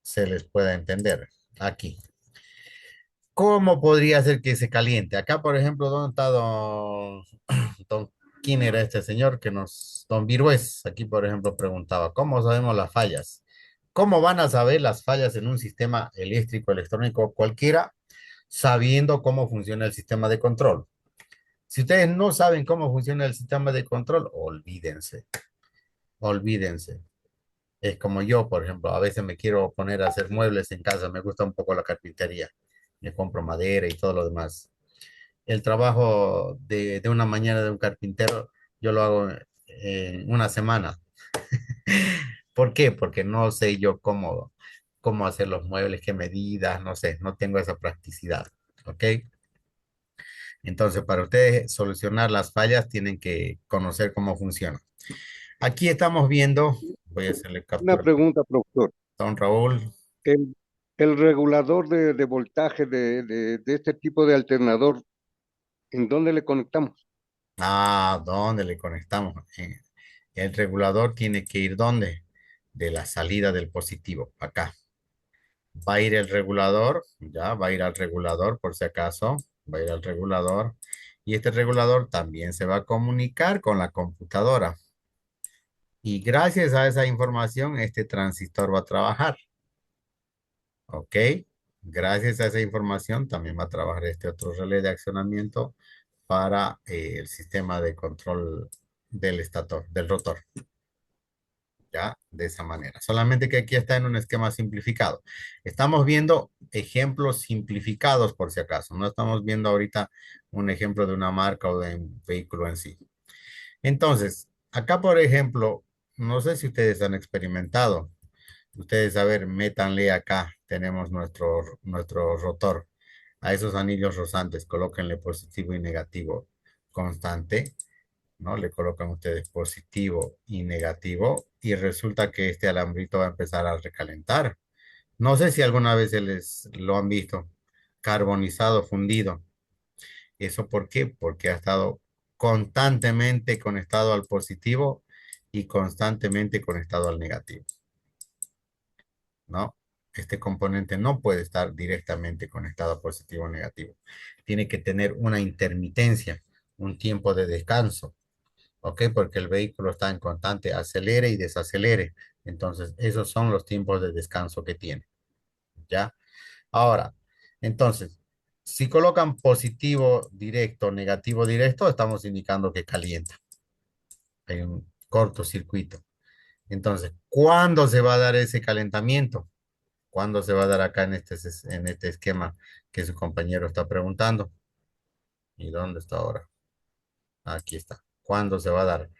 se les pueda entender. Aquí. ¿Cómo podría ser que se caliente? Acá, por ejemplo, ¿dónde está quién era este señor don Virués? Aquí, por ejemplo, preguntaba, ¿cómo sabemos las fallas? ¿Cómo van a saber las fallas en un sistema eléctrico, electrónico cualquiera, sabiendo cómo funciona el sistema de control? Si ustedes no saben cómo funciona el sistema de control, olvídense, olvídense. Es como yo, por ejemplo, a veces me quiero poner a hacer muebles en casa, me gusta un poco la carpintería, me compro madera y todo lo demás. El trabajo de una mañana de un carpintero, yo lo hago en una semana. ¿Por qué? Porque no sé yo cómo hacer los muebles, qué medidas, no sé, no tengo esa practicidad. ¿Ok? Entonces, para ustedes solucionar las fallas, tienen que conocer cómo funciona. Aquí estamos viendo, voy a hacerle Una captura pregunta, profesor. a don Raúl. El, el regulador de voltaje de este tipo de alternador, ¿en dónde le conectamos? Ah, ¿dónde le conectamos? El regulador tiene que ir ¿dónde? De la salida del positivo, acá. Va a ir el regulador, ya, va a ir al regulador por si acaso, va a ir al regulador. Y este regulador también se va a comunicar con la computadora. Y gracias a esa información, este transistor va a trabajar. ¿Ok? Gracias a esa información, también va a trabajar este otro relé de accionamiento para el sistema de control del estator, del rotor. ¿Ya? De esa manera. Solamente que aquí está en un esquema simplificado. Estamos viendo ejemplos simplificados por si acaso. No estamos viendo ahorita un ejemplo de una marca o de un vehículo en sí. Entonces, acá, por ejemplo, no sé si ustedes han experimentado. Ustedes, a ver, métanle acá. Tenemos nuestro rotor. A esos anillos rosantes, colóquenle positivo y negativo constante, ¿no? Le colocan ustedes positivo y negativo y resulta que este alambrito va a empezar a recalentar. No sé si alguna vez se les lo han visto, carbonizado, fundido. ¿Eso por qué? Porque ha estado constantemente conectado al positivo y constantemente conectado al negativo, ¿no? Este componente no puede estar directamente conectado a positivo o negativo. Tiene que tener una intermitencia, un tiempo de descanso. ¿Ok? Porque el vehículo está en constante acelere y desacelere. Entonces, esos son los tiempos de descanso que tiene. ¿Ya? Ahora, entonces, si colocan positivo directo, negativo directo, estamos indicando que calienta. Hay un cortocircuito. Entonces, ¿cuándo se va a dar ese calentamiento? ¿Cuándo se va a dar acá en este esquema que su compañero está preguntando? ¿Y dónde está ahora? Aquí está. ¿Cuándo se va a dar?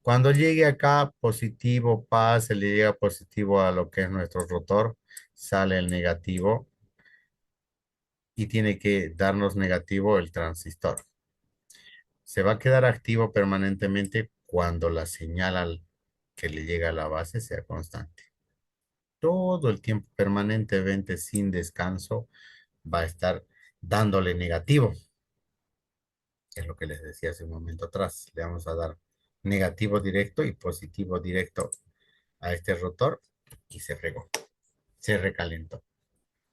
Cuando llegue acá positivo, se le llega positivo a lo que es nuestro rotor, sale el negativo y tiene que darnos negativo el transistor. Se va a quedar activo permanentemente cuando la señal que le llega a la base sea constante. Todo el tiempo, permanentemente, sin descanso, va a estar dándole negativo. Es lo que les decía hace un momento atrás. Le vamos a dar negativo directo y positivo directo a este rotor y se regó, se recalentó.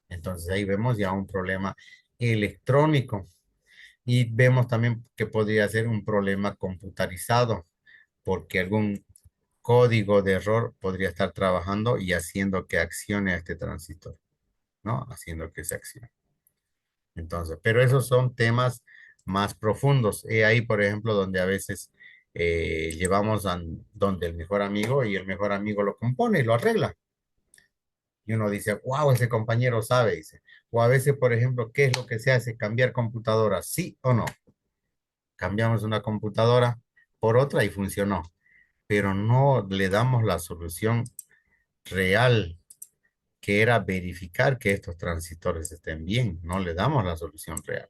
Entonces ahí vemos ya un problema electrónico y vemos también que podría ser un problema computarizado porque algún código de error podría estar trabajando y haciendo que accione a este transistor, ¿no? Haciendo que se accione. Entonces, pero esos son temas más profundos. He ahí, por ejemplo, donde a veces llevamos donde el mejor amigo y el mejor amigo lo compone y lo arregla. Y uno dice, wow, ese compañero sabe, dice. O a veces, por ejemplo, ¿qué es lo que se hace? Cambiar computadora, ¿sí o no? Cambiamos una computadora por otra y funcionó, pero no le damos la solución real, que era verificar que estos transistores estén bien. No le damos la solución real.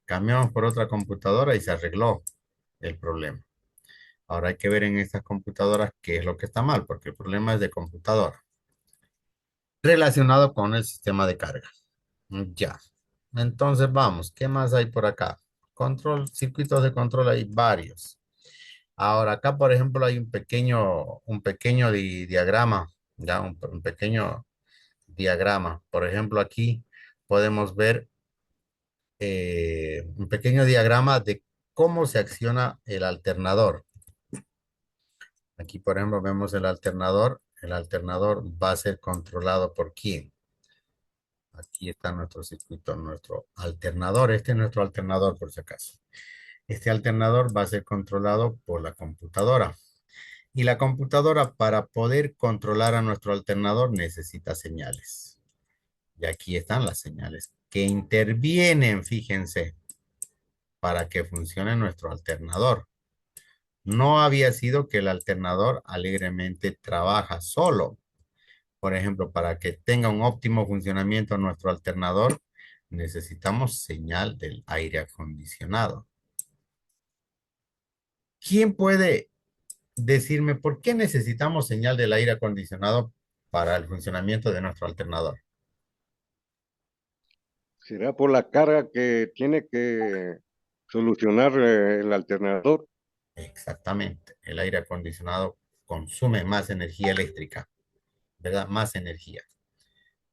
Cambiamos por otra computadora y se arregló el problema. Ahora hay que ver en estas computadoras qué es lo que está mal, porque el problema es de computadora, relacionado con el sistema de carga. Ya. Entonces vamos, ¿qué más hay por acá? Control, circuitos de control hay varios. Ahora acá, por ejemplo, hay un pequeño diagrama, ya un pequeño diagrama. Por ejemplo, aquí podemos ver un pequeño diagrama de cómo se acciona el alternador. Aquí, por ejemplo, vemos el alternador. El alternador va a ser controlado por quién. Aquí está nuestro circuito, nuestro alternador. Este es nuestro alternador, por si acaso. Este alternador va a ser controlado por la computadora. Y la computadora, para poder controlar a nuestro alternador, necesita señales. Y aquí están las señales que intervienen, fíjense, para que funcione nuestro alternador. No había sido que el alternador alegremente trabaja solo. Por ejemplo, para que tenga un óptimo funcionamiento nuestro alternador, necesitamos señal del aire acondicionado. ¿Quién puede decirme por qué necesitamos señal del aire acondicionado para el funcionamiento de nuestro alternador? ¿Será por la carga que tiene que solucionar el alternador? Exactamente. El aire acondicionado consume más energía eléctrica, ¿verdad? Más energía.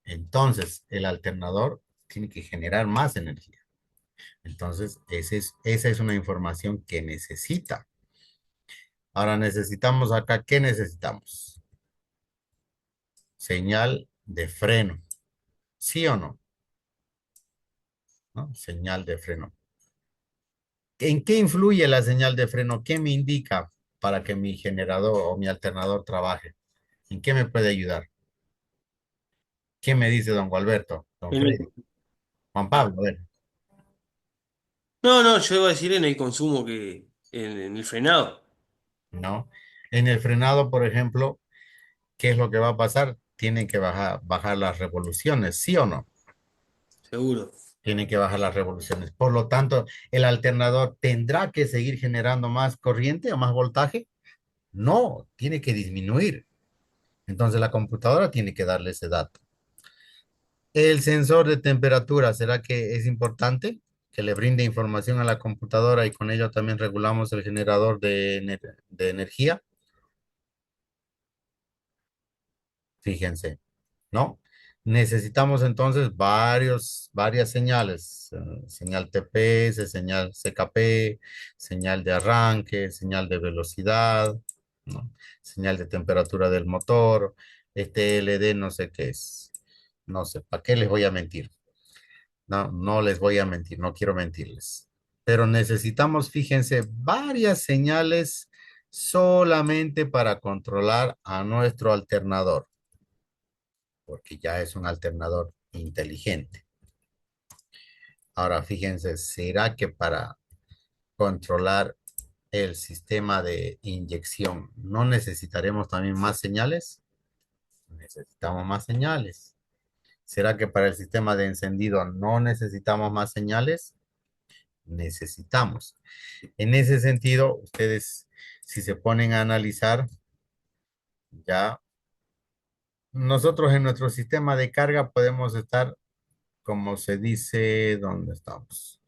Entonces, el alternador tiene que generar más energía. Entonces, esa es una información que necesita. Ahora necesitamos acá, ¿qué necesitamos? Señal de freno. ¿Sí o no? ¿No? Señal de freno. ¿En qué influye la señal de freno? ¿Qué me indica para que mi generador o mi alternador trabaje? ¿En qué me puede ayudar? ¿Qué me dice don Gualberto? Don En Freddy. el- Juan Pablo, a ver. no, no, yo iba a decir en el consumo en el frenado, ¿No? En el frenado, por ejemplo, ¿qué es lo que va a pasar? Tienen que bajar las revoluciones, ¿sí o no? seguro. Tienen que bajar las revoluciones. Por lo tanto, el alternador tendrá que seguir generando más corriente o más voltaje. No, tiene que disminuir. Entonces la computadora tiene que darle ese dato. El sensor de temperatura, ¿será que es importante que le brinde información a la computadora y con ello también regulamos el generador de energía? Fíjense, ¿no? Necesitamos entonces varias señales, señal TPS, señal CKP, señal de arranque, señal de velocidad, ¿no? Señal de temperatura del motor, este LD no sé qué es, no sé, ¿para qué les voy a mentir? No, no les voy a mentir, no quiero mentirles. Pero necesitamos, fíjense, varias señales solamente para controlar a nuestro alternador porque ya es un alternador inteligente. Ahora fíjense, ¿será que para controlar el sistema de inyección, ¿no necesitaremos también más señales? Necesitamos más señales. ¿Será que para el sistema de encendido no necesitamos más señales? Necesitamos. En ese sentido, ustedes, si se ponen a analizar, ya nosotros en nuestro sistema de carga podemos estar, como se dice, ¿dónde estamos?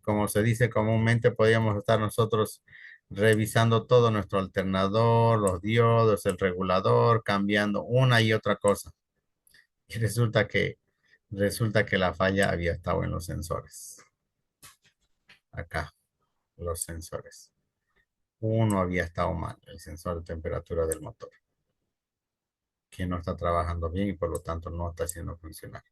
Como se dice comúnmente, podríamos estar nosotros revisando todo nuestro alternador, los diodos, el regulador, cambiando una y otra cosa. Y resulta que la falla había estado en los sensores. Acá, los sensores. Uno había estado mal, el sensor de temperatura del motor, que no está trabajando bien y por lo tanto no está haciendo funcionar.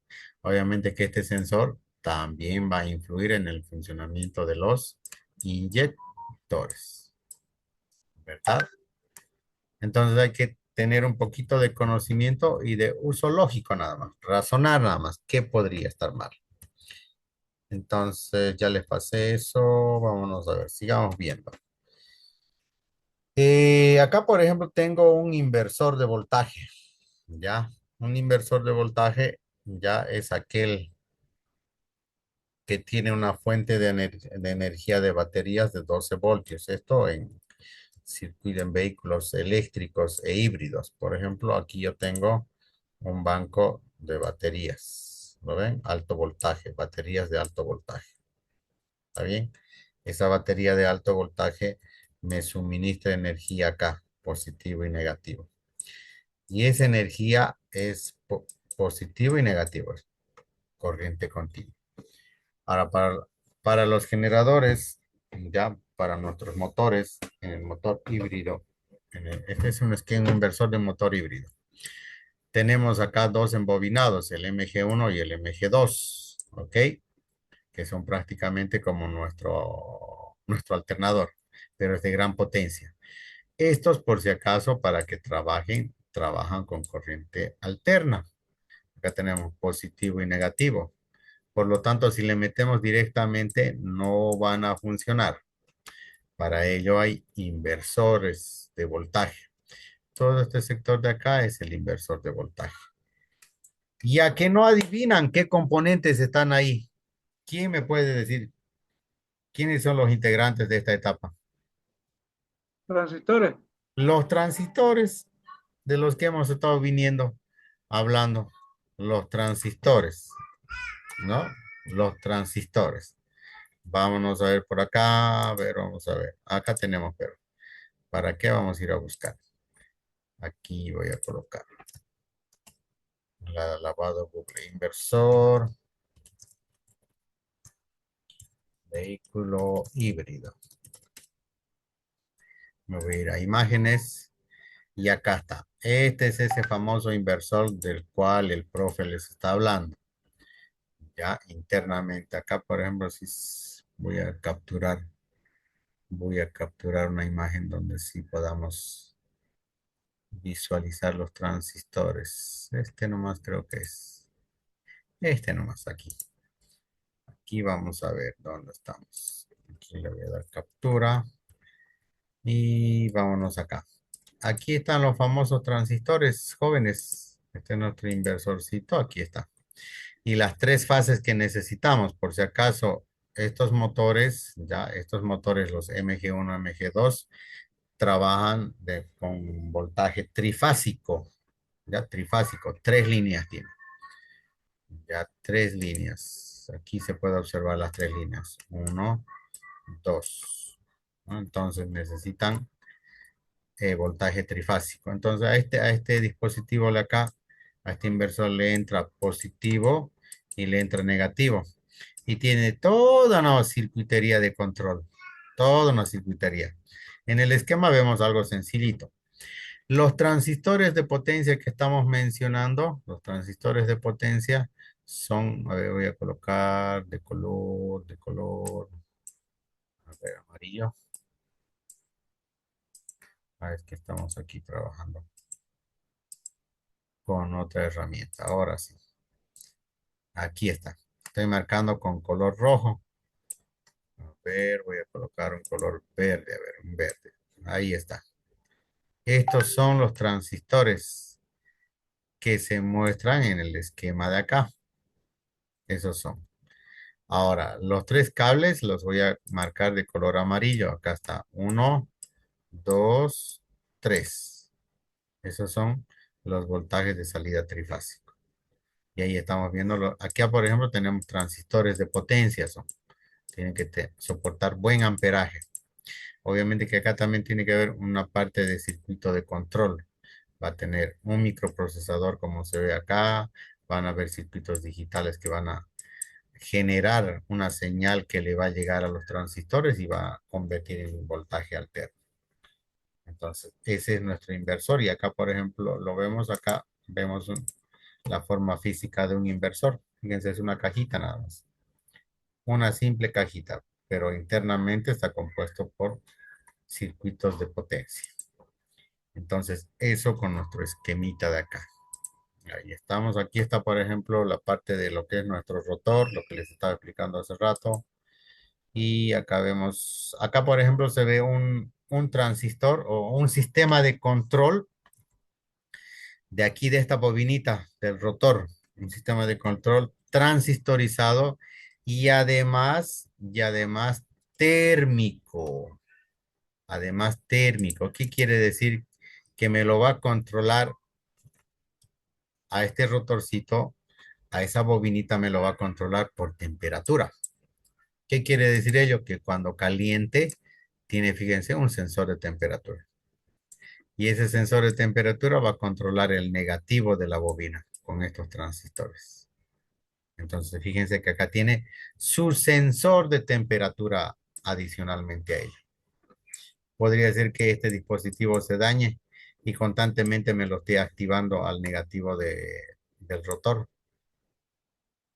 Obviamente que este sensor también va a influir en el funcionamiento de los inyectores, ¿verdad? Entonces hay que tener un poquito de conocimiento y de uso lógico nada más, razonar nada más, qué podría estar mal. Entonces ya les pasé eso, vámonos a ver, sigamos viendo. Acá, por ejemplo, tengo un inversor de voltaje, ¿ya? Un inversor de voltaje ya es aquel que tiene una fuente de energía de baterías de 12 voltios. Esto en circuito en vehículos eléctricos e híbridos. Por ejemplo, aquí yo tengo un banco de baterías. ¿Lo ven? Alto voltaje, baterías de alto voltaje. ¿Está bien? Esa batería de alto voltaje me suministra energía acá, positivo y negativo. Y esa energía es positivo y negativo, es corriente continua. Ahora, para los generadores, ya para nuestros motores, en el motor híbrido, este es un esquema inversor de motor híbrido. Tenemos acá dos embobinados, el MG1 y el MG2, ¿ok? Que son prácticamente como nuestro alternador, pero es de gran potencia. Estos, por si acaso, para que trabajan con corriente alterna. Acá tenemos positivo y negativo. Por lo tanto, si le metemos directamente, no van a funcionar. Para ello hay inversores de voltaje. Todo este sector de acá es el inversor de voltaje. ¿Y a que no adivinan qué componentes están ahí? ¿Quién me puede decir quiénes son los integrantes de esta etapa? Transistores. Los transistores de los que hemos estado viniendo hablando. Los transistores, ¿no? Los transistores. Vámonos a ver por acá. A ver, vamos a ver. Acá tenemos, pero ¿para qué vamos a ir a buscar? Aquí voy a colocar la lavado Google inversor, vehículo híbrido. Me voy a ir a imágenes y acá está. Este es ese famoso inversor del cual el profe les está hablando. Ya internamente. Acá, por ejemplo, si voy a capturar una imagen donde sí podamos visualizar los transistores. Este nomás creo que es. Este nomás aquí. Aquí vamos a ver dónde estamos. Aquí le voy a dar captura. Y vámonos acá. Aquí están los famosos transistores jóvenes. Este es nuestro inversorcito. Aquí está. Y las tres fases que necesitamos, por si acaso, estos motores, los MG1, MG2, trabajan con voltaje trifásico. Ya, trifásico. Tres líneas tiene. Ya, tres líneas. Aquí se puede observar las tres líneas. Uno, dos. ¿No? Entonces necesitan voltaje trifásico. Entonces a este dispositivo de acá, a este inversor le entra positivo y le entra negativo. Y tiene toda una circuitería de control. Toda una circuitería. En el esquema vemos algo sencillito. Los transistores de potencia que estamos mencionando, los transistores de potencia son, a ver, voy a colocar de color, a ver, amarillo. Es que estamos aquí trabajando con otra herramienta. Ahora sí. Aquí está. Estoy marcando con color rojo. A ver, voy a colocar un color verde, a ver, un verde. Ahí está. Estos son los transistores que se muestran en el esquema de acá. Esos son. Ahora, los tres cables los voy a marcar de color amarillo. Acá está. 1, 2, 3. Esos son los voltajes de salida trifásico. Y ahí estamos viendo. Aquí, por ejemplo, tenemos transistores de potencia. Tienen que soportar buen amperaje. Obviamente que acá también tiene que haber una parte de circuito de control. Va a tener un microprocesador como se ve acá. Van a haber circuitos digitales que van a generar una señal que le va a llegar a los transistores y va a convertir en un voltaje alterno. Entonces, ese es nuestro inversor. Y acá, por ejemplo, lo vemos acá. Vemos la forma física de un inversor. Fíjense, es una cajita nada más. Una simple cajita, pero internamente está compuesto por circuitos de potencia. Entonces, eso con nuestro esquemita de acá. Ahí estamos. Aquí está, por ejemplo, la parte de lo que es nuestro rotor, lo que les estaba explicando hace rato. Y acá vemos, acá, por ejemplo, se ve un transistor o un sistema de control de aquí, de esta bobinita del rotor. Un sistema de control transistorizado y además térmico. Además térmico. ¿Qué quiere decir? Que me lo va a controlar a este rotorcito, a esa bobinita me lo va a controlar por temperatura. ¿Qué quiere decir ello? Que cuando caliente, tiene, fíjense, un sensor de temperatura. Y ese sensor de temperatura va a controlar el negativo de la bobina con estos transistores. Entonces, fíjense que acá tiene su sensor de temperatura adicionalmente a ello. Podría ser que este dispositivo se dañe y constantemente me lo esté activando al negativo del rotor.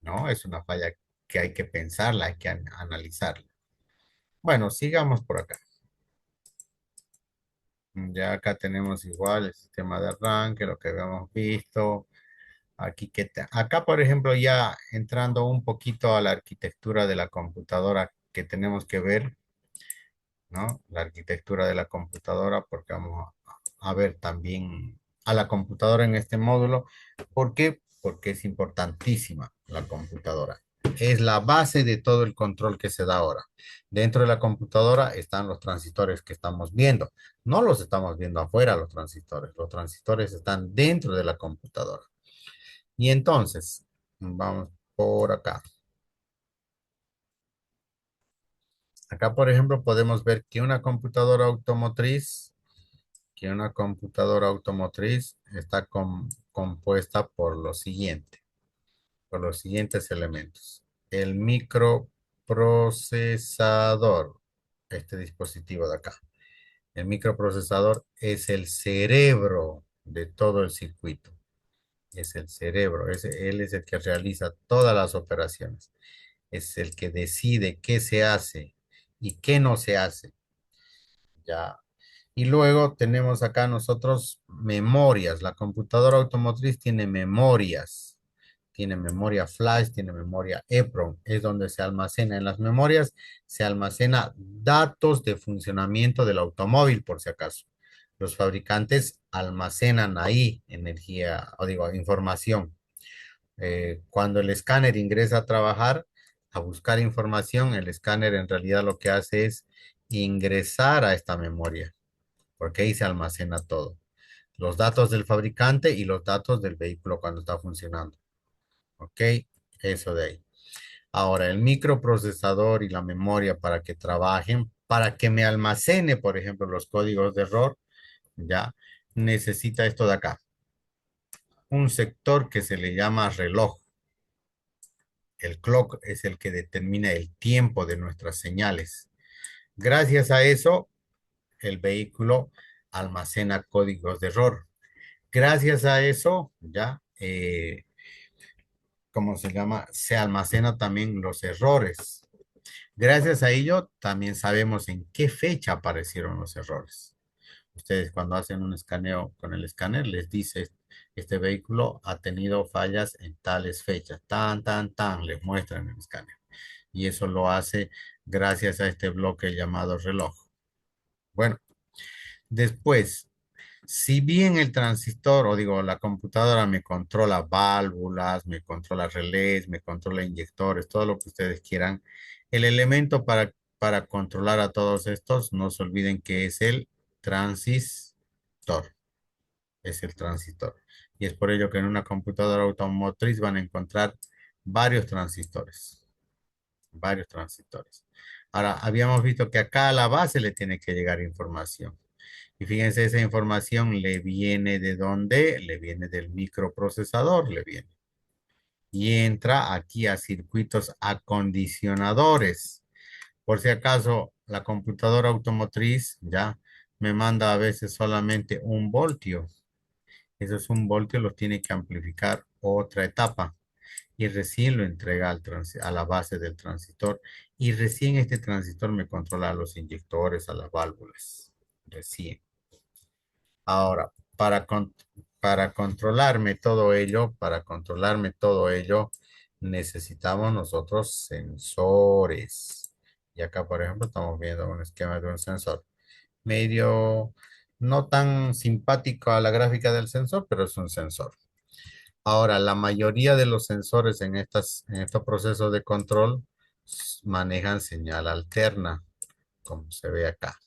No, es una falla que hay que pensarla, hay que analizarla. Bueno, sigamos por acá. Ya acá tenemos igual el sistema de arranque, lo que habíamos visto. Acá, por ejemplo, ya entrando un poquito a la arquitectura de la computadora que tenemos que ver, ¿no? La arquitectura de la computadora, porque vamos a ver también a la computadora en este módulo. ¿Por qué? Porque es importantísima la computadora. Es la base de todo el control que se da ahora. Dentro de la computadora están los transistores que estamos viendo. No los estamos viendo afuera, los transistores. Los transistores están dentro de la computadora. Y entonces, vamos por acá. Acá, por ejemplo, podemos ver que una computadora automotriz está compuesta por los siguientes elementos. El microprocesador, este dispositivo de acá. El microprocesador es el cerebro de todo el circuito. Es el cerebro, él es el que realiza todas las operaciones. Es el que decide qué se hace y qué no se hace. Ya. Y luego tenemos acá nosotros memorias. La computadora automotriz tiene memorias. Tiene memoria flash, tiene memoria EEPROM. Es donde se almacena. En las memorias se almacena datos de funcionamiento del automóvil, por si acaso. Los fabricantes almacenan ahí energía, o digo, información. Cuando el escáner ingresa a trabajar, a buscar información, el escáner en realidad lo que hace es ingresar a esta memoria, porque ahí se almacena todo. Los datos del fabricante y los datos del vehículo cuando está funcionando. ¿Ok? Eso de ahí. Ahora, el microprocesador y la memoria para que trabajen, para que me almacene, por ejemplo, los códigos de error, ya necesita esto de acá. Un sector que se le llama reloj. El clock es el que determina el tiempo de nuestras señales. Gracias a eso, el vehículo almacena códigos de error. Gracias a eso, ya, ¿cómo se llama? Se almacena también los errores. Gracias a ello, también sabemos en qué fecha aparecieron los errores. Ustedes cuando hacen un escaneo con el escáner, les dice, este vehículo ha tenido fallas en tales fechas, tan, les muestran en el escáner. Y eso lo hace gracias a este bloque llamado reloj. Bueno, después, si bien el transistor, o digo, la computadora me controla válvulas, me controla relés, me controla inyectores, todo lo que ustedes quieran, el elemento para controlar a todos estos, no se olviden que es el transistor. Es el transistor. Y es por ello que en una computadora automotriz van a encontrar varios transistores. Varios transistores. Ahora, habíamos visto que acá a la base le tiene que llegar información. Y fíjense, esa información le viene de dónde? Le viene del microprocesador, le viene. Y entra aquí a circuitos acondicionadores. Por si acaso, la computadora automotriz ya me manda a veces solamente 1 voltio. Esos 1 voltio los tiene que amplificar otra etapa y recién lo entrega a la base del transistor y recién este transistor me controla a los inyectores, a las válvulas. Recién. Ahora, para controlarme todo ello, necesitamos nosotros sensores. Y acá, por ejemplo, estamos viendo un esquema de un sensor. Medio no tan simpático a la gráfica del sensor, pero es un sensor. Ahora, la mayoría de los sensores en estos procesos de control manejan señal alterna, como se ve acá.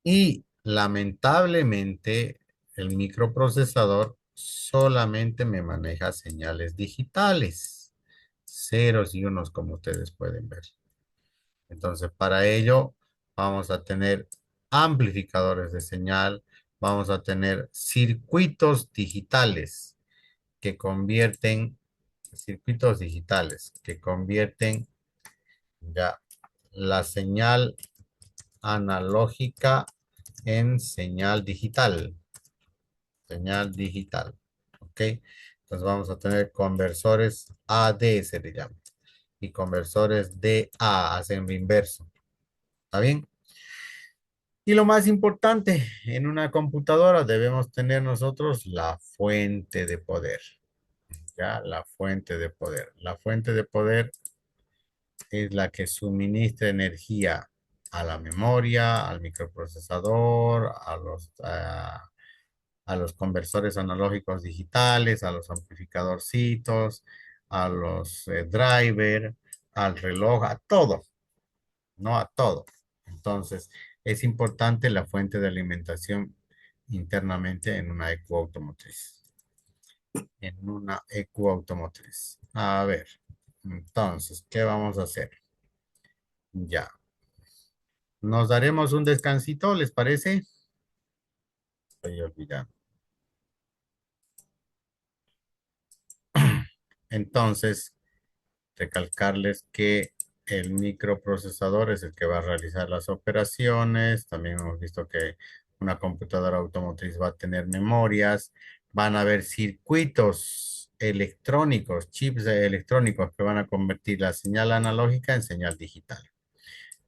Y lamentablemente, el microprocesador solamente me maneja señales digitales, ceros y unos, como ustedes pueden ver. Entonces, para ello, vamos a tener amplificadores de señal, vamos a tener circuitos digitales que convierten ya la señal analógica en señal digital. Señal digital. ¿Ok? Entonces vamos a tener conversores AD, se le llama. Y conversores DA, hacen lo inverso. ¿Está bien? Y lo más importante, en una computadora debemos tener nosotros la fuente de poder. ¿Ya? La fuente de poder. La fuente de poder es la que suministra energía a la memoria, al microprocesador, a los conversores analógicos digitales, a los amplificadorcitos, a los driver, al reloj, a todo, no a todo. Entonces, es importante la fuente de alimentación internamente en una ECU automotriz. En una ECU automotriz. A ver, entonces, ¿qué vamos a hacer? Ya. Nos daremos un descansito, ¿les parece? Estoy olvidando. Entonces, recalcarles que el microprocesador es el que va a realizar las operaciones. También hemos visto que una computadora automotriz va a tener memorias. Van a haber circuitos electrónicos, chips electrónicos que van a convertir la señal analógica en señal digital,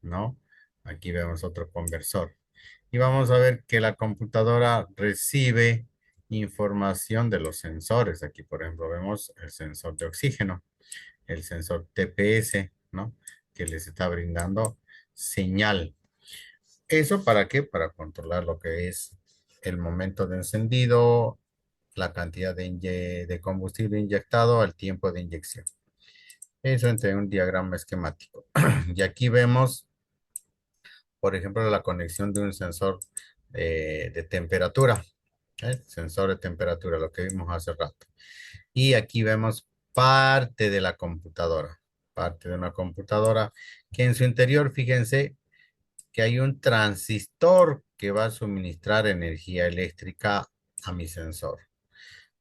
¿no? Aquí vemos otro conversor. Y vamos a ver que la computadora recibe información de los sensores. Aquí, por ejemplo, vemos el sensor de oxígeno, el sensor TPS, ¿no? Que les está brindando señal. ¿Eso para qué? Para controlar lo que es el momento de encendido, la cantidad de combustible inyectado, el tiempo de inyección. Eso entre un diagrama esquemático. Y aquí vemos, por ejemplo, la conexión de un sensor de temperatura. Sensor de temperatura, lo que vimos hace rato. Y aquí vemos parte de la computadora, parte de una computadora que en su interior, fíjense que hay un transistor que va a suministrar energía eléctrica a mi sensor.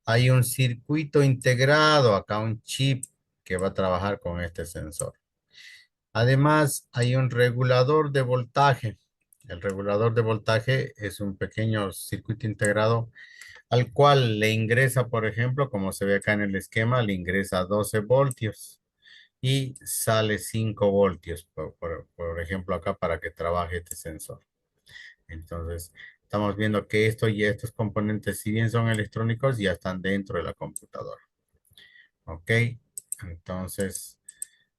Hay un circuito integrado, acá un chip que va a trabajar con este sensor. Además, hay un regulador de voltaje. El regulador de voltaje es un pequeño circuito integrado al cual le ingresa, por ejemplo, como se ve acá en el esquema, le ingresa 12 voltios y sale 5 voltios, por ejemplo, acá para que trabaje este sensor. Entonces, estamos viendo que esto y estos componentes, si bien son electrónicos, ya están dentro de la computadora. ¿Ok? Entonces,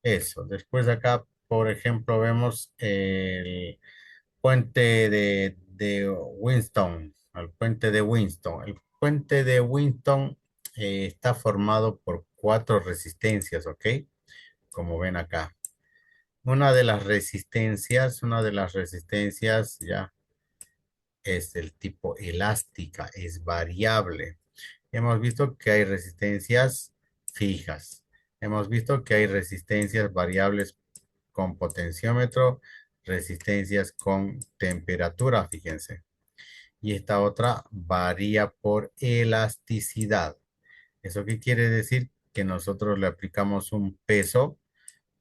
Eso. Después acá, por ejemplo, vemos el puente de Winston, el puente de Winston. El puente de Winston está formado por cuatro resistencias, ¿ok? Como ven acá. Una de las resistencias ya es del tipo elástica, es variable. Hemos visto que hay resistencias fijas. Hemos visto que hay resistencias variables con potenciómetro, resistencias con temperatura, fíjense. Y esta otra varía por elasticidad. ¿Eso qué quiere decir? Que nosotros le aplicamos un peso,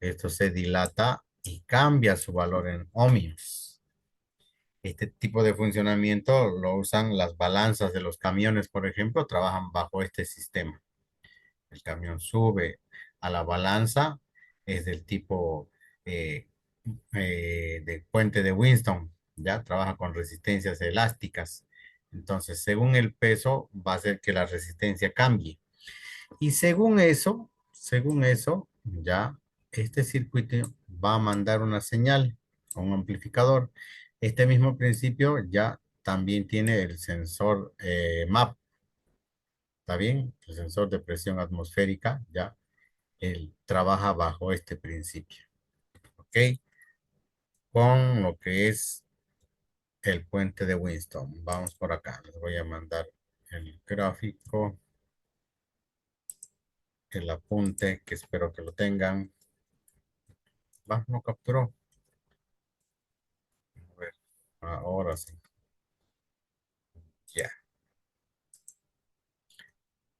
esto se dilata y cambia su valor en ohmios. Este tipo de funcionamiento lo usan las balanzas de los camiones, por ejemplo, trabajan bajo este sistema. El camión sube a la balanza, es del tipo eh, de puente de Winston, ya trabaja con resistencias elásticas. Entonces, según el peso, va a hacer que la resistencia cambie. Y según eso, ya este circuito va a mandar una señal a un amplificador. Este mismo principio ya también tiene el sensor MAP, ¿está bien? El sensor de presión atmosférica, ya, él trabaja bajo este principio, ¿ok? Con lo que es el puente de Winston. Vamos por acá, les voy a mandar el gráfico, el apunte, que espero que lo tengan. Va, no capturó. A ver, ahora sí. Ya.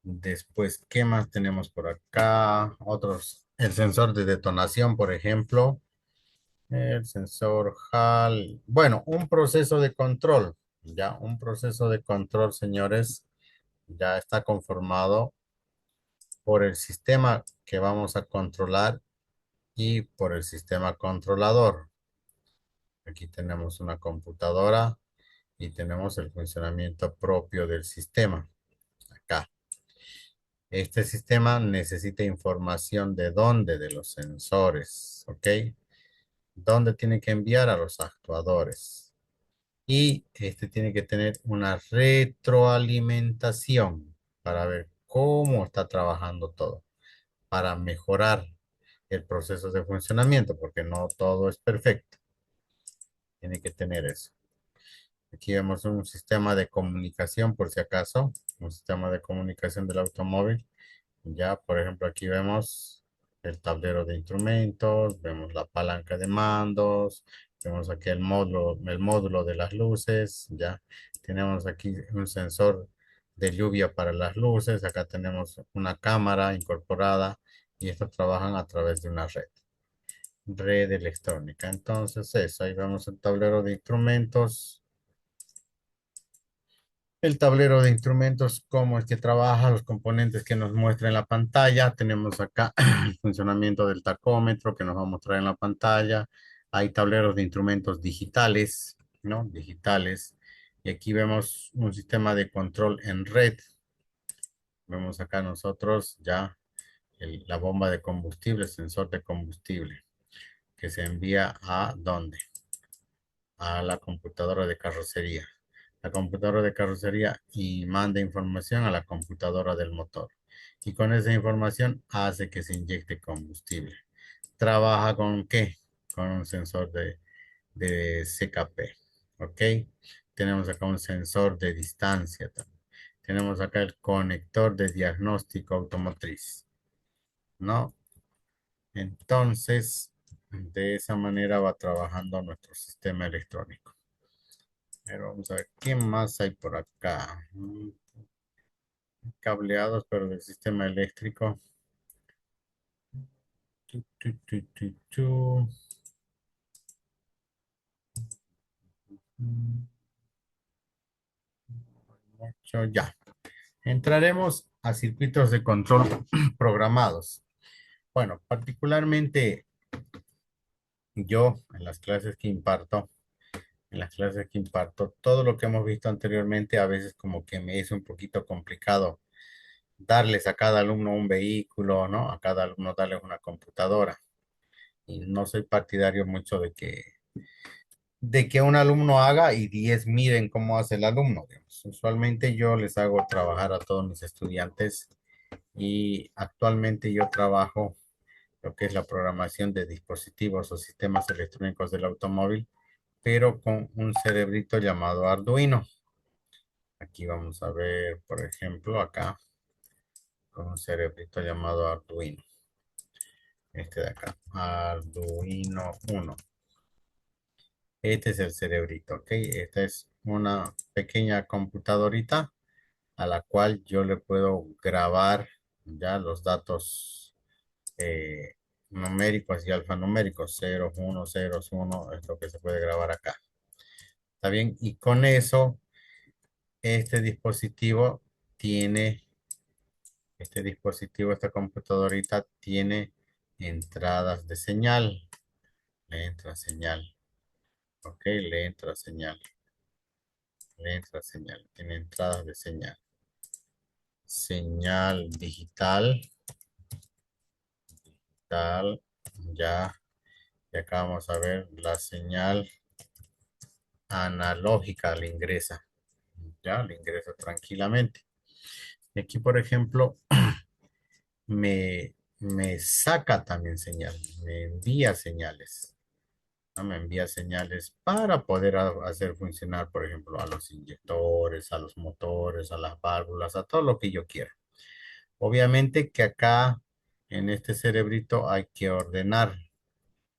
Después, ¿qué más tenemos por acá? Otros, el sensor de detonación, por ejemplo. El sensor HAL. Bueno, un proceso de control. Ya, un proceso de control, señores, ya está conformado por el sistema que vamos a controlar y por el sistema controlador. Aquí tenemos una computadora y tenemos el funcionamiento propio del sistema. Acá. Este sistema necesita información de dónde, de los sensores, ¿ok? ¿Dónde tiene que enviar a los actuadores? Y este tiene que tener una retroalimentación para ver cómo está trabajando todo, para mejorar el proceso de funcionamiento, porque no todo es perfecto. Tiene que tener eso. Aquí vemos un sistema de comunicación, por si acaso, un sistema de comunicación del automóvil. Ya, por ejemplo, aquí vemos el tablero de instrumentos, vemos la palanca de mandos, vemos aquí el módulo de las luces, ya. Tenemos aquí un sensor de lluvia para las luces, acá tenemos una cámara incorporada y estos trabajan a través de una red electrónica. Entonces, eso, ahí vemos el tablero de instrumentos. El tablero de instrumentos, cómo es que trabaja, los componentes que nos muestra en la pantalla. Tenemos acá el funcionamiento del tacómetro que nos va a mostrar en la pantalla. Hay tableros de instrumentos digitales, ¿no? Digitales. Y aquí vemos un sistema de control en red. Vemos acá nosotros ya la bomba de combustible, el sensor de combustible, que se envía a ¿dónde? A la computadora de carrocería. La computadora de carrocería y manda información a la computadora del motor. Y con esa información hace que se inyecte combustible. ¿Trabaja con qué? Con un sensor de CKP. ¿Ok? Tenemos acá un sensor de distancia también. Tenemos acá el conector de diagnóstico automotriz. ¿No? Entonces, de esa manera va trabajando nuestro sistema electrónico. Pero vamos a ver, ¿qué más hay por acá? Cableados, pero del sistema eléctrico. Tu, tu, tu, tu, tu. Ya. Entraremos a circuitos de control programados. Bueno, particularmente yo en las clases que imparto, todo lo que hemos visto anteriormente a veces como que me es un poquito complicado darles a cada alumno un vehículo, ¿no? A cada alumno darles una computadora. Y no soy partidario mucho de que un alumno haga y 10 miren cómo hace el alumno, digamos. Usualmente yo les hago trabajar a todos mis estudiantes y actualmente yo trabajo lo que es la programación de dispositivos o sistemas electrónicos del automóvil, pero con un cerebrito llamado Arduino. Aquí vamos a ver, por ejemplo, acá, con un cerebrito llamado Arduino. Este de acá, Arduino 1. Este es el cerebrito, ¿ok? Esta es una pequeña computadorita a la cual yo le puedo grabar ya los datos eh, numéricos y alfanuméricos, 0, 1, 0, 1, es lo que se puede grabar acá. ¿Está bien? Y con eso, este dispositivo tiene, esta computadorita tiene entradas de señal. Le entra señal. Ok, le entra señal. Le entra señal. Tiene entradas de señal. Señal digital. Tal, ya. Y acá vamos a ver la señal analógica le ingresa. Ya, le ingresa tranquilamente. Y aquí, por ejemplo, me saca también señal, me envía señales. ¿No? Me envía señales para poder hacer funcionar, por ejemplo, a los inyectores, a los motores, a las válvulas, a todo lo que yo quiera. Obviamente que acá en este cerebrito hay que ordenar,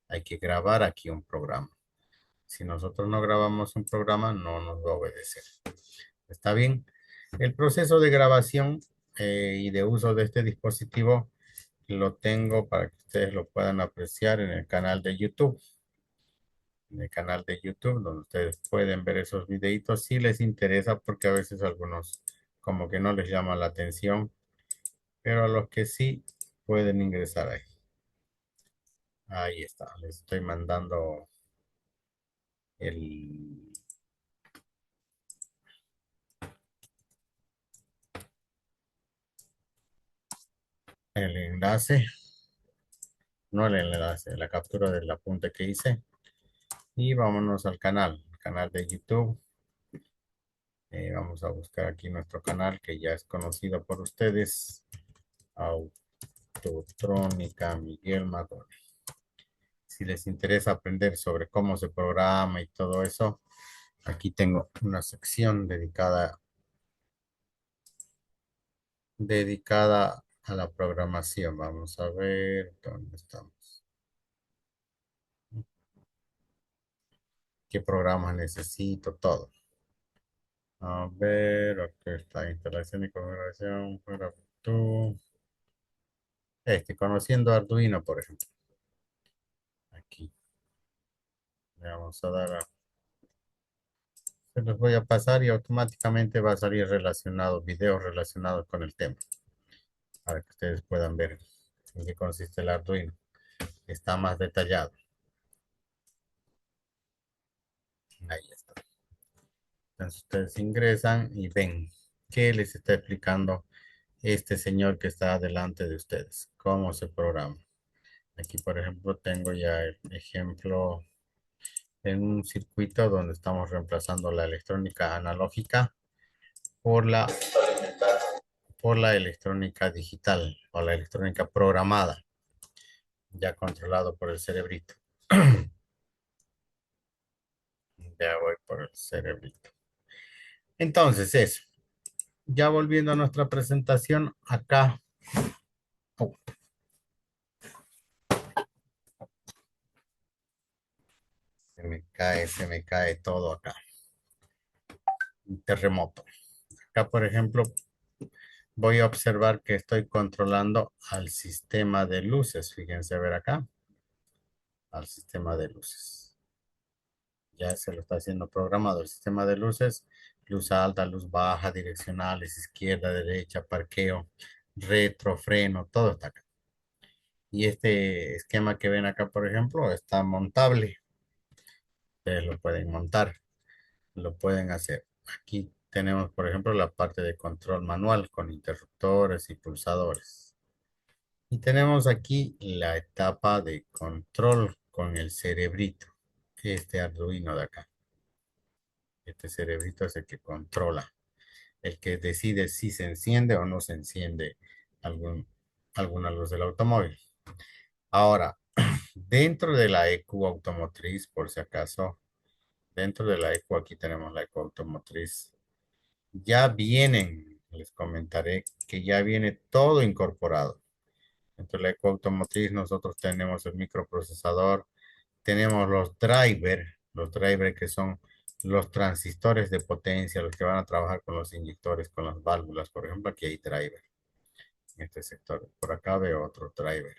hay que grabar aquí un programa. Si nosotros no grabamos un programa, no nos va a obedecer. ¿Está bien? El proceso de grabación y de uso de este dispositivo lo tengo para que ustedes lo puedan apreciar en el canal de YouTube. En el canal de YouTube, donde ustedes pueden ver esos videitos si les interesa, porque a veces algunos como que no les llama la atención, pero a los que sí pueden ingresar ahí. Ahí está, les estoy mandando el, el enlace, no el enlace, la captura del apunte que hice. Y vámonos al canal, el canal de YouTube. Vamos a buscar aquí nuestro canal que ya es conocido por ustedes. Autotrónica Miguel Magón. Si les interesa aprender sobre cómo se programa y todo eso, aquí tengo una sección dedicada a la programación. Vamos a ver dónde estamos. ¿Qué programas necesito? Todo. A ver, aquí está instalación y configuración. Para tú. Conociendo Arduino, por ejemplo. Aquí. Le vamos a dar a... Se los voy a pasar y automáticamente va a salir relacionado, videos relacionados con el tema, para que ustedes puedan ver en qué consiste el Arduino. Está más detallado. Ahí está. Entonces ustedes ingresan y ven qué les está explicando este señor que está delante de ustedes, cómo se programa. Aquí, por ejemplo, tengo ya el ejemplo en un circuito donde estamos reemplazando la electrónica analógica por la electrónica digital o la electrónica programada, ya controlado por el cerebrito. Ya voy por el cerebrito. Entonces, eso. Ya volviendo a nuestra presentación, acá. Oh, se me cae todo acá. Un terremoto. Acá, por ejemplo, voy a observar que estoy controlando al sistema de luces. Fíjense a ver acá. Al sistema de luces. Ya se lo está haciendo programado el sistema de luces. Luz alta, luz baja, direccionales, izquierda, derecha, parqueo, retro, freno, todo está acá. Y este esquema que ven acá, por ejemplo, está montable. Ustedes lo pueden montar, lo pueden hacer. Aquí tenemos, por ejemplo, la parte de control manual con interruptores y pulsadores. Y tenemos aquí la etapa de control con el cerebrito, este Arduino de acá. Este cerebrito es el que controla, el que decide si se enciende o no se enciende algún, alguna luz del automóvil. Ahora, dentro de la EQ automotriz, por si acaso, dentro de la EQ, aquí tenemos la EQ automotriz, ya vienen, les comentaré que ya viene todo incorporado. Dentro de la EQ automotriz nosotros tenemos el microprocesador, tenemos los drivers que son los transistores de potencia, los que van a trabajar con los inyectores, con las válvulas. Por ejemplo, aquí hay driver en este sector. Por acá veo otro driver.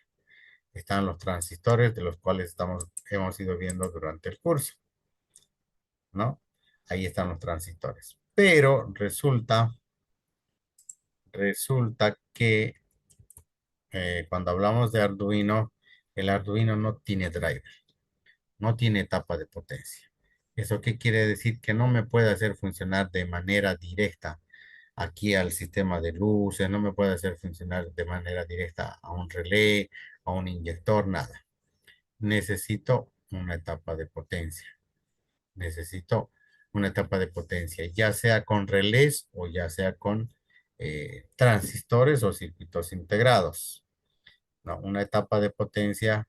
Están los transistores de los cuales hemos ido viendo durante el curso, ¿no? Ahí están los transistores. Pero resulta que cuando hablamos de Arduino, el Arduino no tiene driver, no tiene etapa de potencia. ¿Eso qué quiere decir? Que no me puede hacer funcionar de manera directa aquí al sistema de luces, no me puede hacer funcionar de manera directa a un relé, a un inyector, nada. Necesito una etapa de potencia. Necesito una etapa de potencia, ya sea con relés o ya sea con transistores o circuitos integrados. No, una etapa de potencia,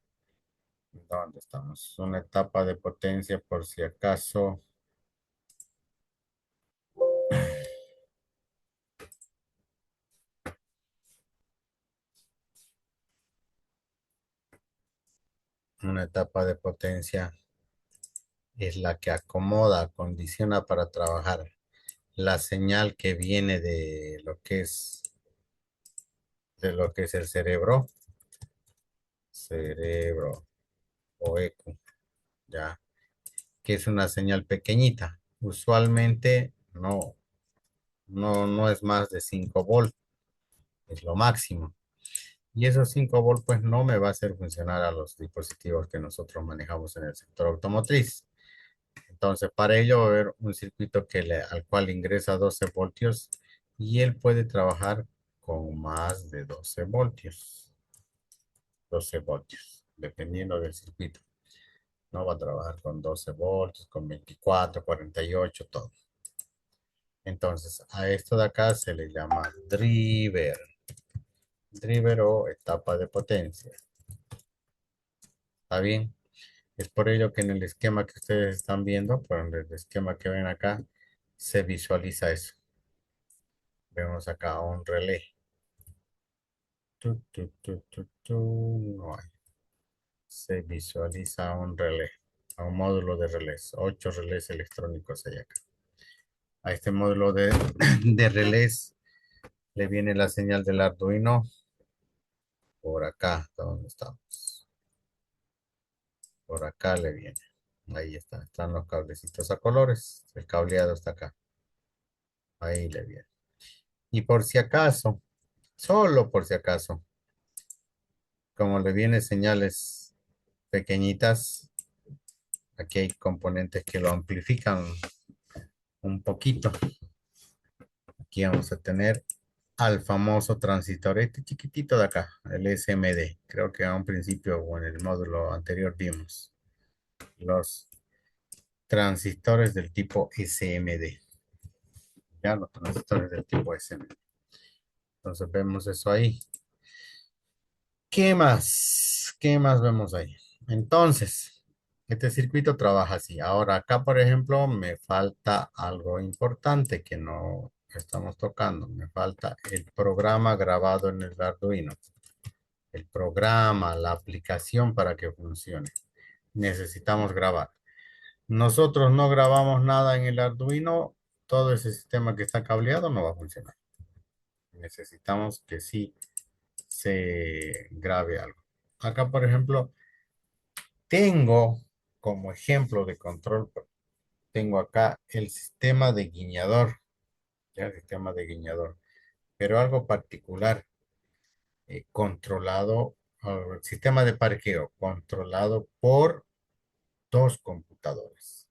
¿dónde estamos? Una etapa de potencia, por si acaso, una etapa de potencia es la que acomoda, condiciona para trabajar la señal que viene de lo que es el cerebro o eco, ¿ya? Que es una señal pequeñita. Usualmente no es más de 5 volts, es lo máximo. Y esos 5 volts pues no me va a hacer funcionar a los dispositivos que nosotros manejamos en el sector automotriz. Entonces, para ello va a haber un circuito al cual ingresa 12 voltios y él puede trabajar con más de 12 voltios. 12 voltios, dependiendo del circuito. No va a trabajar con 12 voltios, con 24, 48, todo. Entonces, a esto de acá se le llama driver. Driver o etapa de potencia. ¿Está bien? Es por ello que en el esquema que ustedes están viendo, por el esquema que ven acá, se visualiza eso. Vemos acá un relé. No hay. Se visualiza un relé, a un módulo de relés. 8 relés electrónicos hay acá. A este módulo de relés le viene la señal del Arduino por acá, donde estamos. Por acá le viene. Ahí están los cablecitos a colores. El cableado está acá. Ahí le viene. Y por si acaso, solo por si acaso, como le vienen señales pequeñitas, aquí hay componentes que lo amplifican un poquito. Aquí vamos a tener al famoso transistor, este chiquitito de acá, el SMD. Creo que a un principio o en el módulo anterior vimos los transistores del tipo SMD. Ya, los transistores del tipo SMD. Entonces vemos eso ahí. ¿Qué más? ¿Qué más vemos ahí? Entonces, este circuito trabaja así. Ahora acá, por ejemplo, me falta algo importante que no estamos tocando. Me falta el programa grabado en el Arduino. El programa, la aplicación para que funcione. Necesitamos grabar. Nosotros no grabamos nada en el Arduino, todo ese sistema que está cableado no va a funcionar. Necesitamos que sí se grabe algo. Acá, por ejemplo, tengo como ejemplo de control, tengo acá el sistema de guiñador, ya el sistema de guiñador, pero algo particular, controlado, el sistema de parqueo, controlado por dos computadores,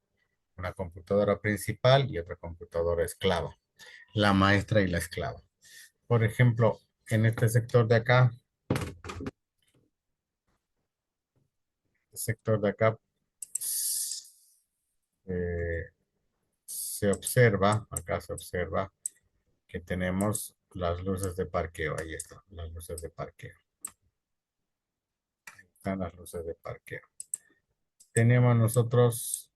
una computadora principal y otra computadora esclava, la maestra y la esclava. Por ejemplo, en este sector de acá sector de acá se observa, acá se observa que tenemos las luces de parqueo. Ahí están las luces de parqueo. Están las luces de parqueo. Tenemos nosotros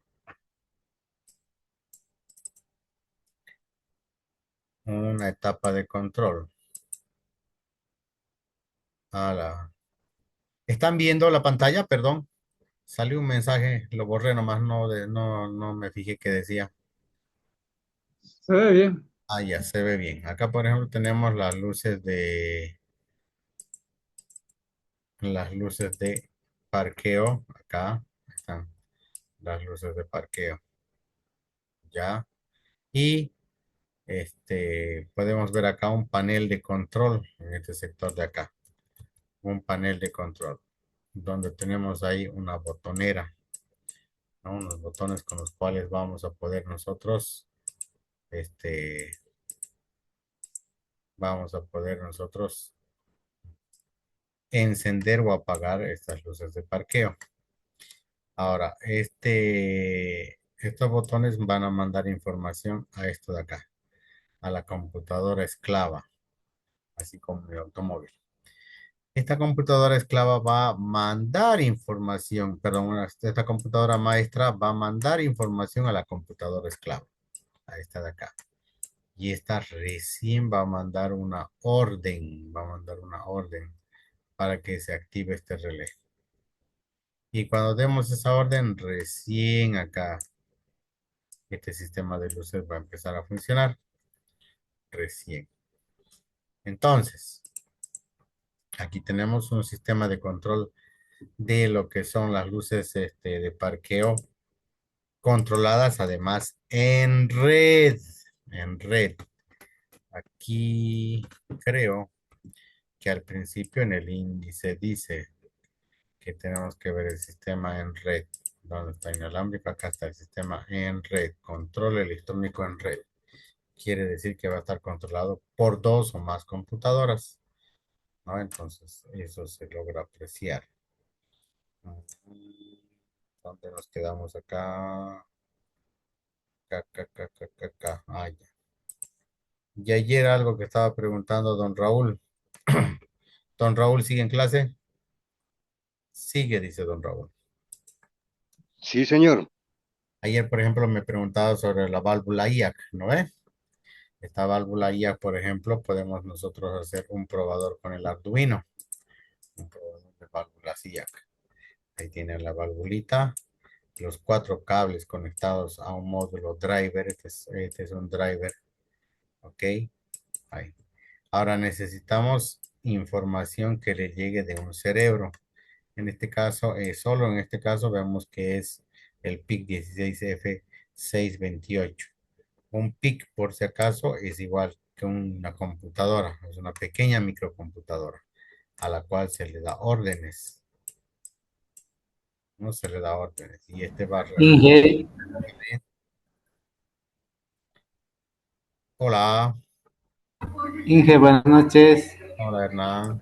una etapa de control. ¿Están viendo la pantalla? Perdón. Salió un mensaje, lo borré nomás, no me fijé qué decía. Se ve bien. Ah, ya se ve bien. Acá, por ejemplo, tenemos las luces de parqueo. Acá están las luces de parqueo. Ya. Y podemos ver acá un panel de control en este sector de acá. Un panel de control donde tenemos ahí una botonera, ¿no? Unos botones con los cuales vamos a poder nosotros, vamos a poder nosotros encender o apagar estas luces de parqueo. Ahora, estos botones van a mandar información a esto de acá, a la computadora esclava, así como mi automóvil. Esta computadora esclava va a mandar información, perdón, esta computadora maestra va a mandar información a la computadora esclava, a esta de acá. Y esta recién va a mandar una orden, para que se active este relé. Y cuando demos esa orden, recién acá, este sistema de luces va a empezar a funcionar. Recién. Entonces, aquí tenemos un sistema de control de lo que son las luces de parqueo controladas además en red. En red. Aquí creo que al principio en el índice dice que tenemos que ver el sistema en red. ¿Dónde está inalámbrico? Acá está el sistema en red. Control electrónico en red. Quiere decir que va a estar controlado por dos o más computadoras, ¿no? Entonces, eso se logra apreciar. ¿Dónde nos quedamos acá? Acá. Ah, ya. Y ayer algo que estaba preguntando don Raúl. ¿Don Raúl sigue en clase? Sigue, dice don Raúl. Sí, señor. Ayer, por ejemplo, me preguntaba sobre la válvula IAC, ¿no ve? Esta válvula IAC, por ejemplo, podemos nosotros hacer un probador con el Arduino. Un probador de válvulas IAC. Ahí tienen la valvulita, los 4 cables conectados a un módulo driver. Este es un driver. Ok. Ahí. Ahora necesitamos información que le llegue de un cerebro. En este caso, solo en este caso vemos que es el PIC 16F628. Un PIC, por si acaso, es igual que una computadora. Es una pequeña microcomputadora a la cual se le da órdenes. No se le da órdenes. Y este va a realizar. Inge, Hola. Inge, buenas noches. Hola, Hernán.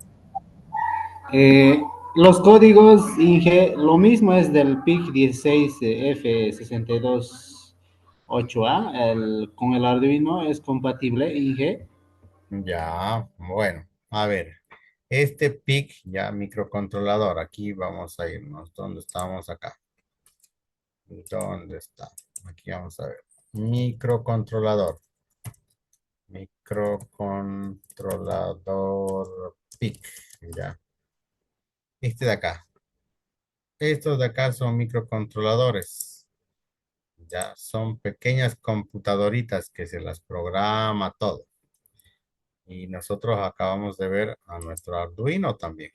Eh, los códigos, Inge, lo mismo es del PIC 16F628A, con el Arduino es compatible, Inge. Ya, bueno, a ver. Este PIC, ya microcontrolador. Aquí vamos a irnos. ¿Dónde estamos acá? ¿Dónde está? Aquí vamos a ver. Microcontrolador. Microcontrolador PIC. Ya. Este de acá. Estos de acá son microcontroladores. Ya son pequeñas computadoritas que se las programa todo. Y nosotros acabamos de ver a nuestro Arduino también,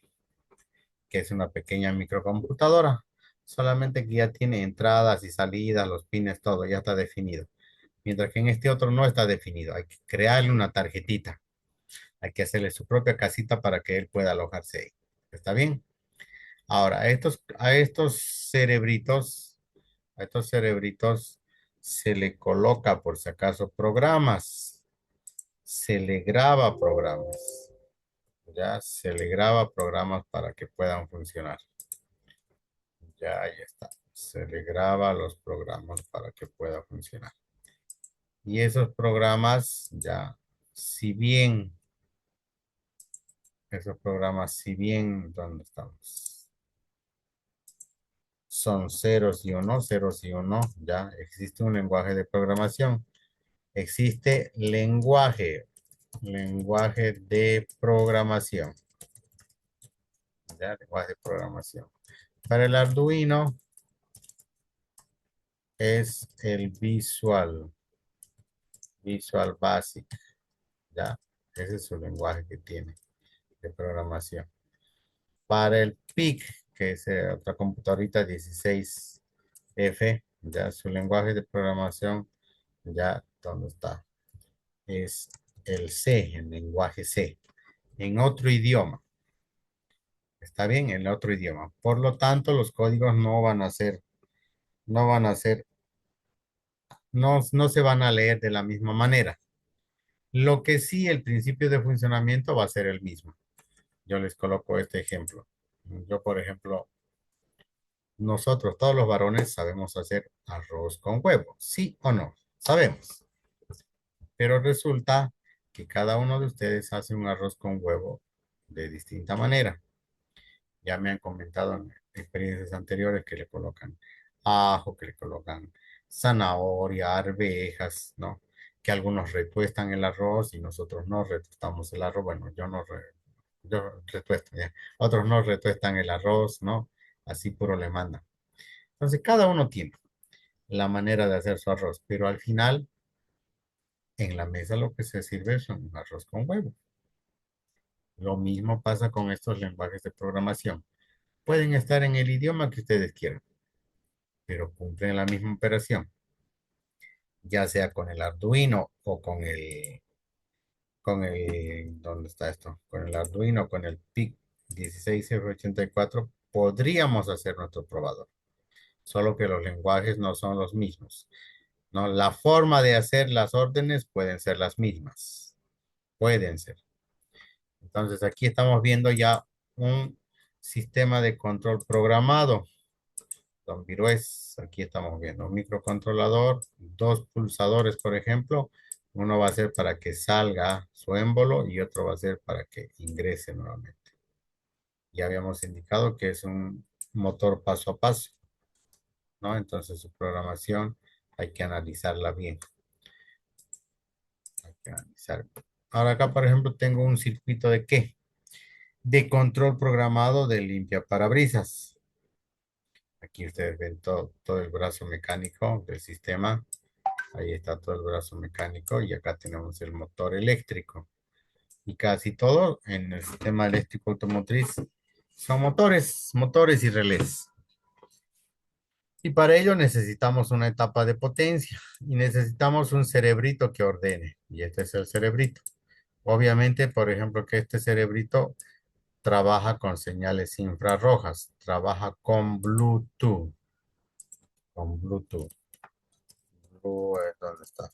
que es una pequeña microcomputadora. Solamente que ya tiene entradas y salidas, los pines, todo, ya está definido. Mientras que en este otro no está definido. Hay que crearle una tarjetita. Hay que hacerle su propia casita para que él pueda alojarse ahí. ¿Está bien? Ahora, a estos cerebritos se le coloca por si acaso programas. Se le graba programas. Ya se le graba programas para que puedan funcionar. Ya, ahí está. Se le graba los programas para que pueda funcionar. Y esos programas, ya, si bien, ¿dónde estamos? Son ceros y uno, ya, existe un lenguaje de programación. Existe lenguaje de programación, ya, lenguaje de programación. Para el Arduino es el Visual Basic, ya, ese es su lenguaje que tiene de programación. Para el PIC, que es otra computadorita 16F, ya su lenguaje de programación, ya, ¿dónde está? Es el C, el lenguaje C, en otro idioma. ¿Está bien? En otro idioma. Por lo tanto, los códigos no se van a leer de la misma manera. Lo que sí, el principio de funcionamiento va a ser el mismo. Yo les coloco este ejemplo. Yo, por ejemplo, nosotros, todos los varones, sabemos hacer arroz con huevo. ¿Sí o no? Sabemos. Pero resulta que cada uno de ustedes hace un arroz con huevo de distinta manera. Ya me han comentado en experiencias anteriores que le colocan ajo, que le colocan zanahoria, arvejas, ¿no? Que algunos retuestan el arroz y nosotros no retuestamos el arroz. Bueno, yo retuesto, ya. Otros no retuestan el arroz, ¿no? Así puro le mandan. Entonces, cada uno tiene la manera de hacer su arroz, pero al final, en la mesa lo que se sirve es un arroz con huevo. Lo mismo pasa con estos lenguajes de programación. Pueden estar en el idioma que ustedes quieran, pero cumplen la misma operación, ya sea con el Arduino o ¿dónde está esto? Con el Arduino, con el PIC 16F84, podríamos hacer nuestro probador, solo que los lenguajes no son los mismos, ¿no? La forma de hacer las órdenes pueden ser las mismas, pueden ser. Entonces aquí estamos viendo ya un sistema de control programado. Don Virués, aquí estamos viendo un microcontrolador, dos pulsadores, por ejemplo. Uno va a ser para que salga su émbolo y otro va a ser para que ingrese nuevamente. Ya habíamos indicado que es un motor paso a paso, ¿no? Entonces su programación hay que analizarla bien. Hay que analizar. Ahora acá, por ejemplo, tengo un circuito de ¿qué? De control programado de limpia parabrisas. Aquí ustedes ven todo el brazo mecánico del sistema. Ahí está todo el brazo mecánico y acá tenemos el motor eléctrico. Y casi todo en el sistema eléctrico automotriz son motores y relés. Y para ello necesitamos una etapa de potencia y necesitamos un cerebrito que ordene. Y este es el cerebrito. Obviamente, por ejemplo, que este cerebrito trabaja con señales infrarrojas, trabaja con Bluetooth. Con Bluetooth. ¿Dónde está?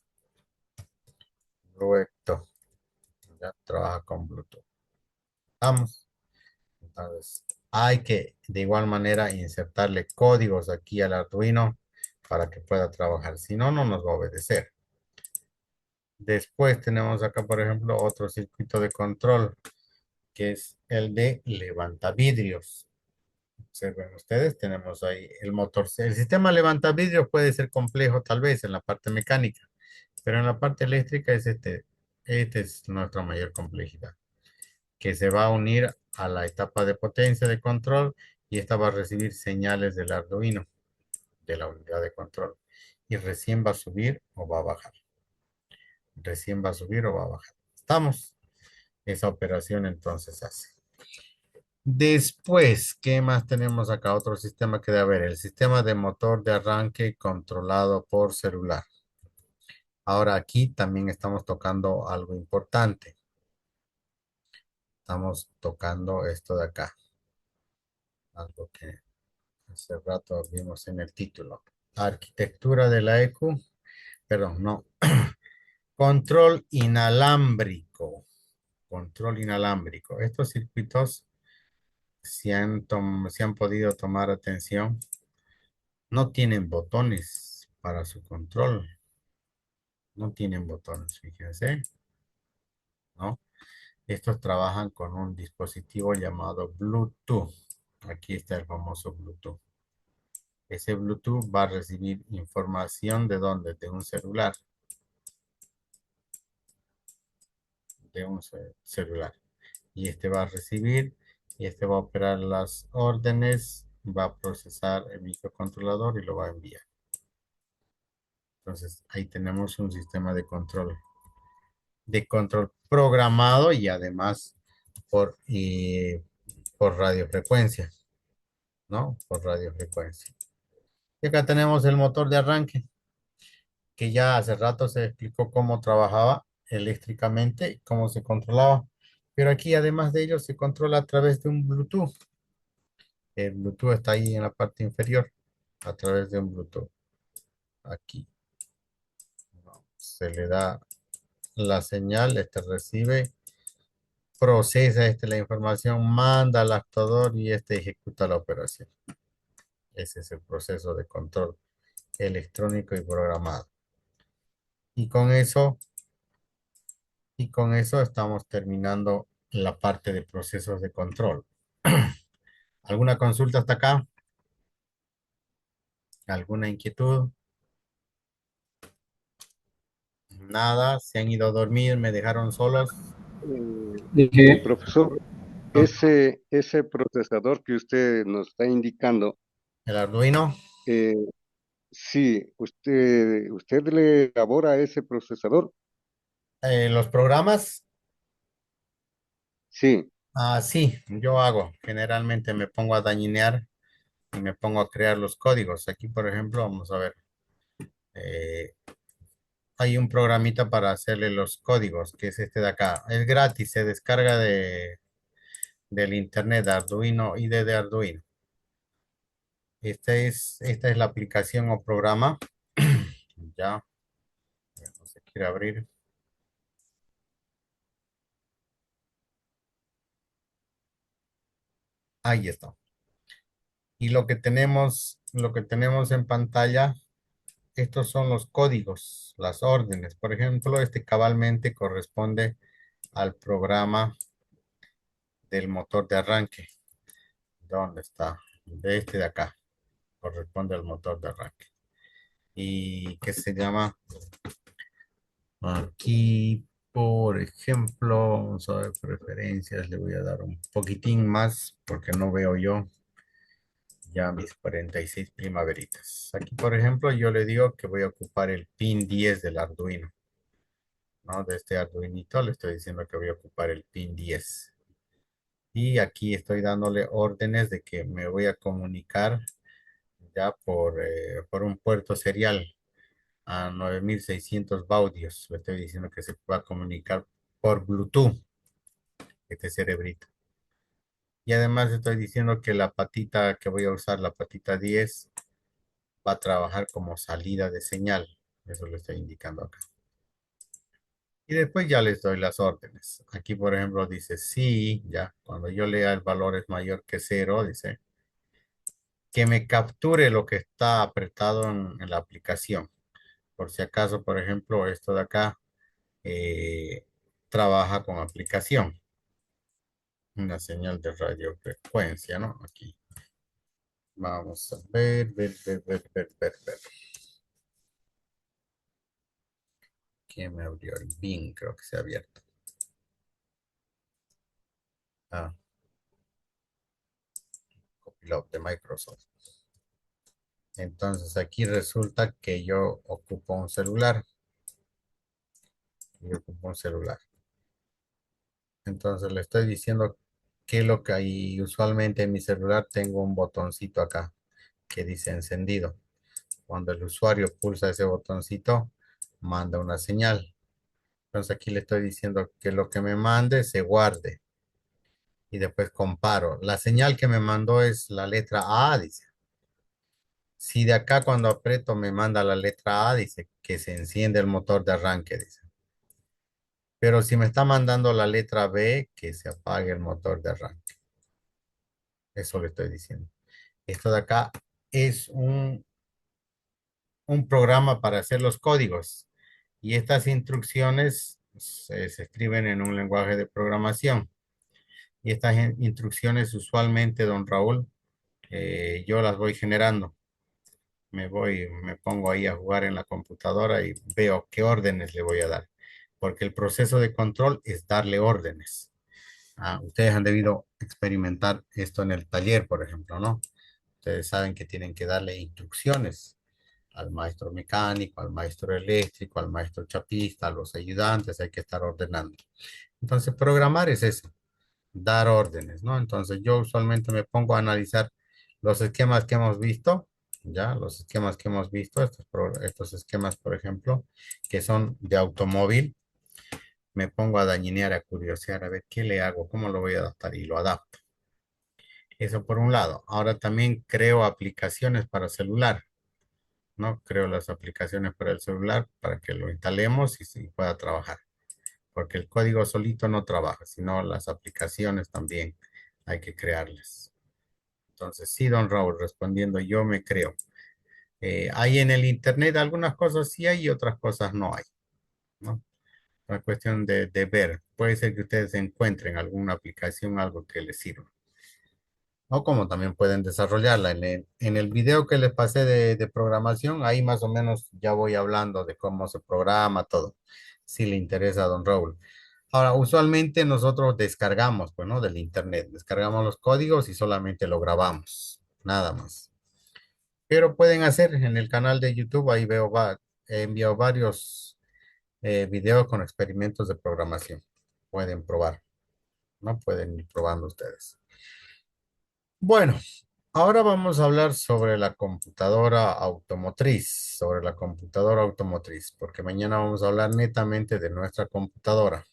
Bluetooth. Ya trabaja con Bluetooth. Vamos. Entonces, hay que de igual manera insertarle códigos aquí al Arduino para que pueda trabajar. Si no, no nos va a obedecer. Después tenemos acá, por ejemplo, otro circuito de control, que es el de levantavidrios. Observen ustedes, tenemos ahí el motor. El sistema levantavidrios puede ser complejo tal vez en la parte mecánica, pero en la parte eléctrica es este es nuestra mayor complejidad, que se va a unir a la etapa de potencia de control y esta va a recibir señales del Arduino, de la unidad de control. Y recién va a subir o va a bajar. Recién va a subir o va a bajar. ¿Estamos? Esa operación entonces hace. Después, ¿qué más tenemos acá? Otro sistema que debe haber. El sistema de motor de arranque controlado por celular. Ahora aquí también estamos tocando algo importante. Estamos tocando esto de acá. Algo que hace rato vimos en el título. Arquitectura de la EQ. Perdón, no. Control inalámbrico. Control inalámbrico. Estos circuitos se han podido tomar atención no tienen botones para su control. No tienen botones, fíjense, ¿no? Estos trabajan con un dispositivo llamado Bluetooth. Aquí está el famoso Bluetooth. Ese Bluetooth va a recibir información ¿de dónde? De un celular. De un celular. Y este va a recibir y este va a operar las órdenes, va a procesar el microcontrolador y lo va a enviar. Entonces ahí tenemos un sistema de control programado y además por radiofrecuencia, ¿no? Por radiofrecuencia. Y acá tenemos el motor de arranque, que ya hace rato se explicó cómo trabajaba eléctricamente y cómo se controlaba. Pero aquí, además de ello, se controla a través de un Bluetooth. El Bluetooth está ahí en la parte inferior, a través de un Bluetooth. Aquí. Se le da la señal, este recibe, procesa la información, manda al actuador y este ejecuta la operación. Ese es el proceso de control electrónico y programado. Y con eso, estamos terminando la parte de procesos de control. ¿Alguna consulta hasta acá? ¿Alguna inquietud? Nada, se han ido a dormir, me dejaron solos. Dije, Profesor, No, ese procesador que usted nos está indicando, el Arduino, eh, sí, usted le elabora a ese procesador. los programas. Sí, Sí, yo hago. Generalmente me pongo a dañinear y me pongo a crear los códigos. Aquí, por ejemplo, vamos a ver. eh, Hay un programita para hacerle los códigos, que es este de acá. Es gratis, se descarga del internet de Arduino y de Arduino. Esta es la aplicación o programa. Ya, no se quiere abrir. Ahí está. Y lo que tenemos en pantalla, estos son los códigos, las órdenes. Por ejemplo, este cabalmente corresponde al programa del motor de arranque. ¿Dónde está? De este de acá. Corresponde al motor de arranque. Y que se llama aquí, por ejemplo, vamos a ver preferencias. Le voy a dar un poquitín más porque no veo yo ya mis 46 primaveritas. Aquí, por ejemplo, yo le digo que voy a ocupar el pin 10 del Arduino, ¿no? De este Arduinito le estoy diciendo que voy a ocupar el pin 10. Y aquí estoy dándole órdenes de que me voy a comunicar ya por un puerto serial a 9600 baudios. Le estoy diciendo que se va a comunicar por Bluetooth, este cerebrito. Y además estoy diciendo que la patita que voy a usar, la patita 10, va a trabajar como salida de señal. Eso lo estoy indicando acá. Y después ya les doy las órdenes. Aquí, por ejemplo, dice sí, ya. Cuando yo lea el valor es mayor que cero, dice que me capture lo que está apretado en la aplicación. Por si acaso, por ejemplo, esto de acá trabaja con aplicación. Una señal de radiofrecuencia, ¿no? Aquí. Vamos a ver. ¿Quién me abrió el bin? Creo que se ha abierto. Ah, Copilot de Microsoft. Entonces aquí resulta que yo ocupo un celular. Yo ocupo un celular. Entonces le estoy diciendo que lo que hay usualmente en mi celular tengo un botoncito acá que dice encendido. Cuando el usuario pulsa ese botoncito, manda una señal. Entonces aquí le estoy diciendo que lo que me mande se guarde. Y después comparo. La señal que me mandó es la letra A, dice. Si de acá cuando aprieto me manda la letra A, dice que se enciende el motor de arranque, dice. Pero si me está mandando la letra B, que se apague el motor de arranque. Eso le estoy diciendo. Esto de acá es un un programa para hacer los códigos. Y estas instrucciones se escriben en un lenguaje de programación. Y estas instrucciones usualmente, don Raúl, yo las voy generando. Me pongo ahí a jugar en la computadora y veo qué órdenes le voy a dar. Porque el proceso de control es darle órdenes. Ustedes han debido experimentar esto en el taller, por ejemplo, ¿no? Ustedes saben que tienen que darle instrucciones al maestro mecánico, al maestro eléctrico, al maestro chapista, a los ayudantes, hay que estar ordenando. Entonces, programar es eso, dar órdenes, ¿no? Entonces, yo usualmente me pongo a analizar los esquemas que hemos visto, ya, los esquemas que hemos visto, estos esquemas, por ejemplo, que son de automóvil, me pongo a dañinear, a curiosear, a ver qué le hago, cómo lo voy a adaptar y lo adapto. Eso por un lado. Ahora también creo aplicaciones para celular, ¿no? Creo las aplicaciones para el celular para que lo instalemos y se pueda trabajar. Porque el código solito no trabaja, sino las aplicaciones también hay que crearlas. Entonces, sí, don Raúl, respondiendo, yo me creo. Hay en el internet algunas cosas sí hay y otras cosas no hay, ¿no? Es cuestión de ver. Puede ser que ustedes encuentren alguna aplicación, algo que les sirva. O como también pueden desarrollarla. En el video que les pasé de programación, ahí más o menos ya voy hablando de cómo se programa todo, si le interesa a don Raúl. Ahora, usualmente nosotros descargamos, pues, ¿no? Del internet, descargamos los códigos y solamente lo grabamos, nada más. Pero pueden hacer en el canal de YouTube, ahí he enviado varios videos con experimentos de programación. Pueden probar, ¿no? Pueden ir probando ustedes. Bueno, ahora vamos a hablar sobre la computadora automotriz, porque mañana vamos a hablar netamente de nuestra computadora.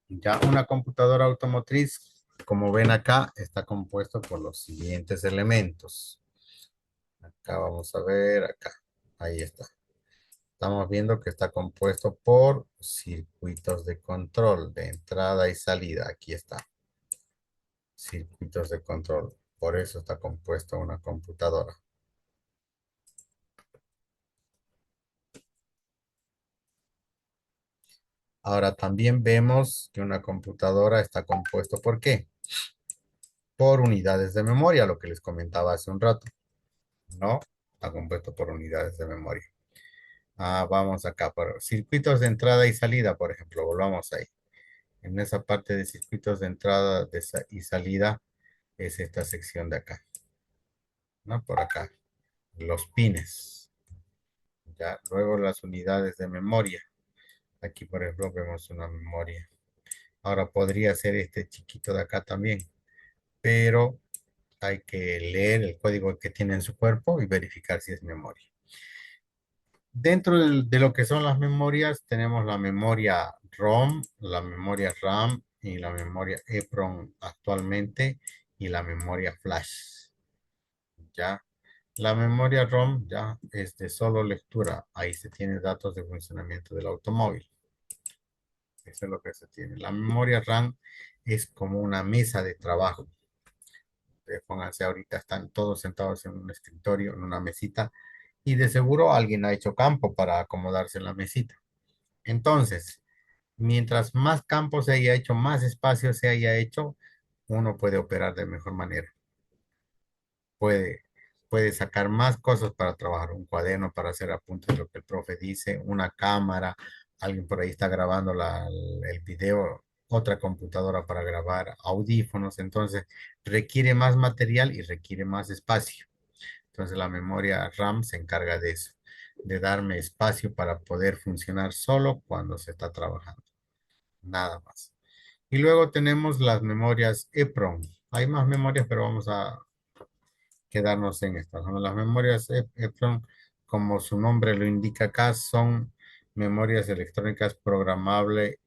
Ya una computadora automotriz, como ven acá, está compuesto por los siguientes elementos. Acá vamos a ver, acá, ahí está. Estamos viendo que está compuesto por circuitos de control de entrada y salida. Aquí está. Circuitos de control. Por eso está compuesta una computadora. Ahora también vemos que una computadora está compuesto ¿por qué? Por unidades de memoria, lo que les comentaba hace un rato. ¿No? Está compuesto por unidades de memoria. Vamos acá, por circuitos de entrada y salida, por ejemplo, volvamos ahí. En esa parte de circuitos de entrada y salida es esta sección de acá, ¿no? Por acá, los pines. Ya, luego las unidades de memoria. Aquí, por ejemplo, vemos una memoria. Ahora podría ser este chiquito de acá también, pero hay que leer el código que tiene en su cuerpo y verificar si es memoria. Dentro de lo que son las memorias, tenemos la memoria ROM, la memoria RAM y la memoria EEPROM actualmente y la memoria flash. ¿Ya? La memoria ROM ya es de solo lectura. Ahí se tiene datos de funcionamiento del automóvil. Eso es lo que se tiene. La memoria RAM es como una mesa de trabajo. Pónganse ahorita, están todos sentados en un escritorio, en una mesita, y de seguro alguien ha hecho campo para acomodarse en la mesita. Entonces, mientras más campo se haya hecho, más espacio se haya hecho, uno puede operar de mejor manera. Puede, puede sacar más cosas para trabajar, un cuaderno para hacer apuntes de lo que el profe dice, una cámara, alguien por ahí está grabando el video, otra computadora para grabar, audífonos, entonces requiere más material y requiere más espacio. Entonces la memoria RAM se encarga de eso, de darme espacio para poder funcionar solo cuando se está trabajando. Nada más. Y luego tenemos las memorias EEPROM. Hay más memorias, pero vamos a quedarnos en estas. Bueno, las memorias EEPROM, como su nombre lo indica acá, son memorias electrónicas programable,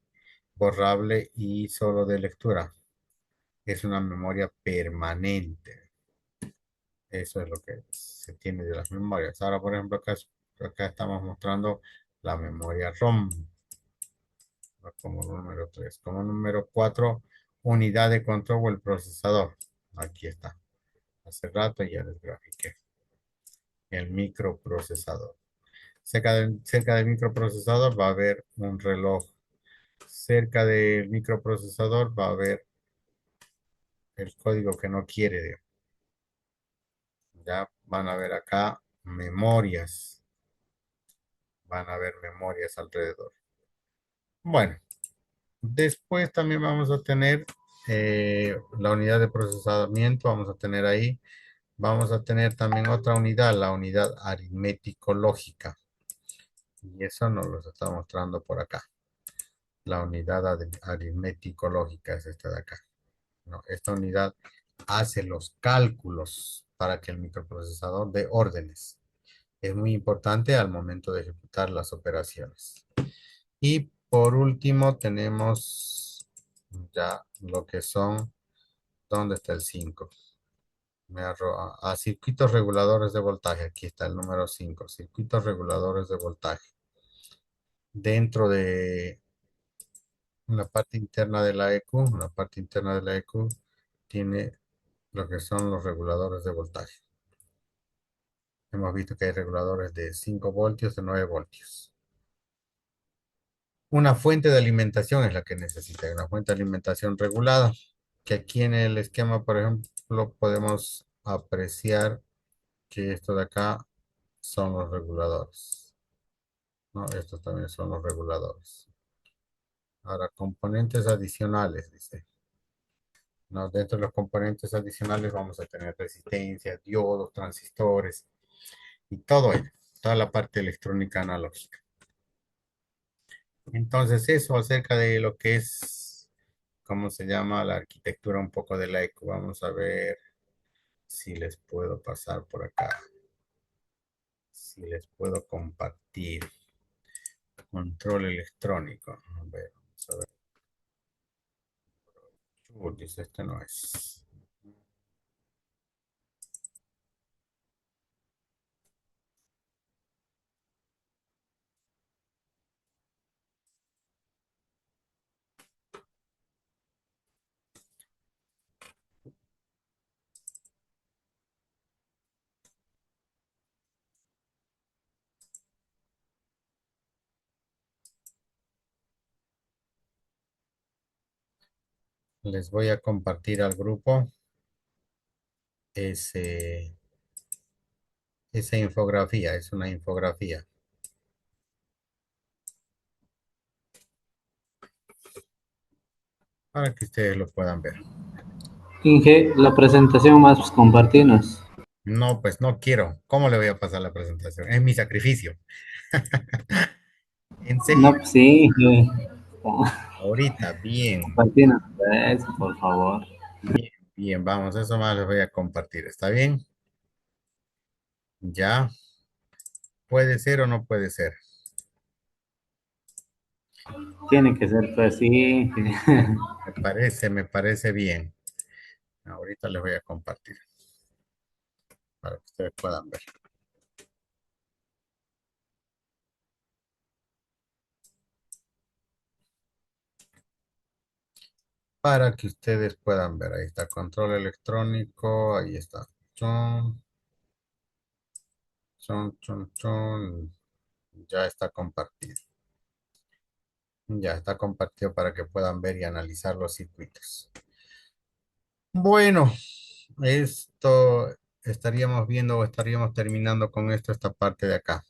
borrable y solo de lectura. Es una memoria permanente. Eso es lo que se tiene de las memorias. Ahora, por ejemplo, acá estamos mostrando la memoria ROM como número 3. Como número 4, unidad de control o el procesador. Aquí está. Hace rato ya les grafiqué. el microprocesador. Cerca del microprocesador va a haber un reloj. Cerca del microprocesador va a haber el código que no quiere. Ya van a ver acá memorias. Van a ver memorias alrededor. Bueno, después también vamos a tener la unidad de procesamiento. Vamos a tener ahí. Vamos a tener también otra unidad, la unidad aritmético-lógica. Y eso nos lo está mostrando por acá. La unidad aritmético-lógica es esta de acá. No, esta unidad hace los cálculos para que el microprocesador dé órdenes. Es muy importante al momento de ejecutar las operaciones. Y por último tenemos ya lo que son, ¿dónde está el 5? A circuitos reguladores de voltaje. Aquí está el número 5, circuitos reguladores de voltaje. Dentro de la parte interna de la EQ, la parte interna de la EQ tiene lo que son los reguladores de voltaje. Hemos visto que hay reguladores de 5 voltios, de 9 voltios. Una fuente de alimentación es la que necesita, una fuente de alimentación regulada, que aquí en el esquema, por ejemplo, podemos apreciar que esto de acá son los reguladores. ¿No? Estos también son los reguladores. Ahora, componentes adicionales, dice. ¿No? Dentro de los componentes adicionales vamos a tener resistencias, diodos, transistores y todo ello, toda la parte electrónica analógica. Entonces, eso acerca de lo que es, ¿cómo se llama? La arquitectura un poco de la ECO. Vamos a ver si les puedo pasar por acá. Si les puedo compartir. Control electrónico. A ver, vamos a ver. Dice, este no es. Les voy a compartir al grupo esa infografía. Es una infografía. Para que ustedes lo puedan ver. Inge, la presentación más pues, compartirnos. No, pues no quiero. ¿Cómo le voy a pasar la presentación? Es mi sacrificio. No, Enseguida. pues sí, Inge. Ahorita, bien. Compartirnos, pues, por favor. Bien, bien. Vamos, eso más les voy a compartir. ¿Está bien? Ya. ¿Puede ser o no puede ser? Tiene que ser pues sí. Me parece bien. Ahorita les voy a compartir para que ustedes puedan ver. Para que ustedes puedan ver. Ahí está control electrónico. Ahí está. Chon, chon, chon, chon. Ya está compartido. Ya está compartido para que puedan ver y analizar los circuitos. Bueno, esto estaríamos viendo o estaríamos terminando con esto, esta parte de acá.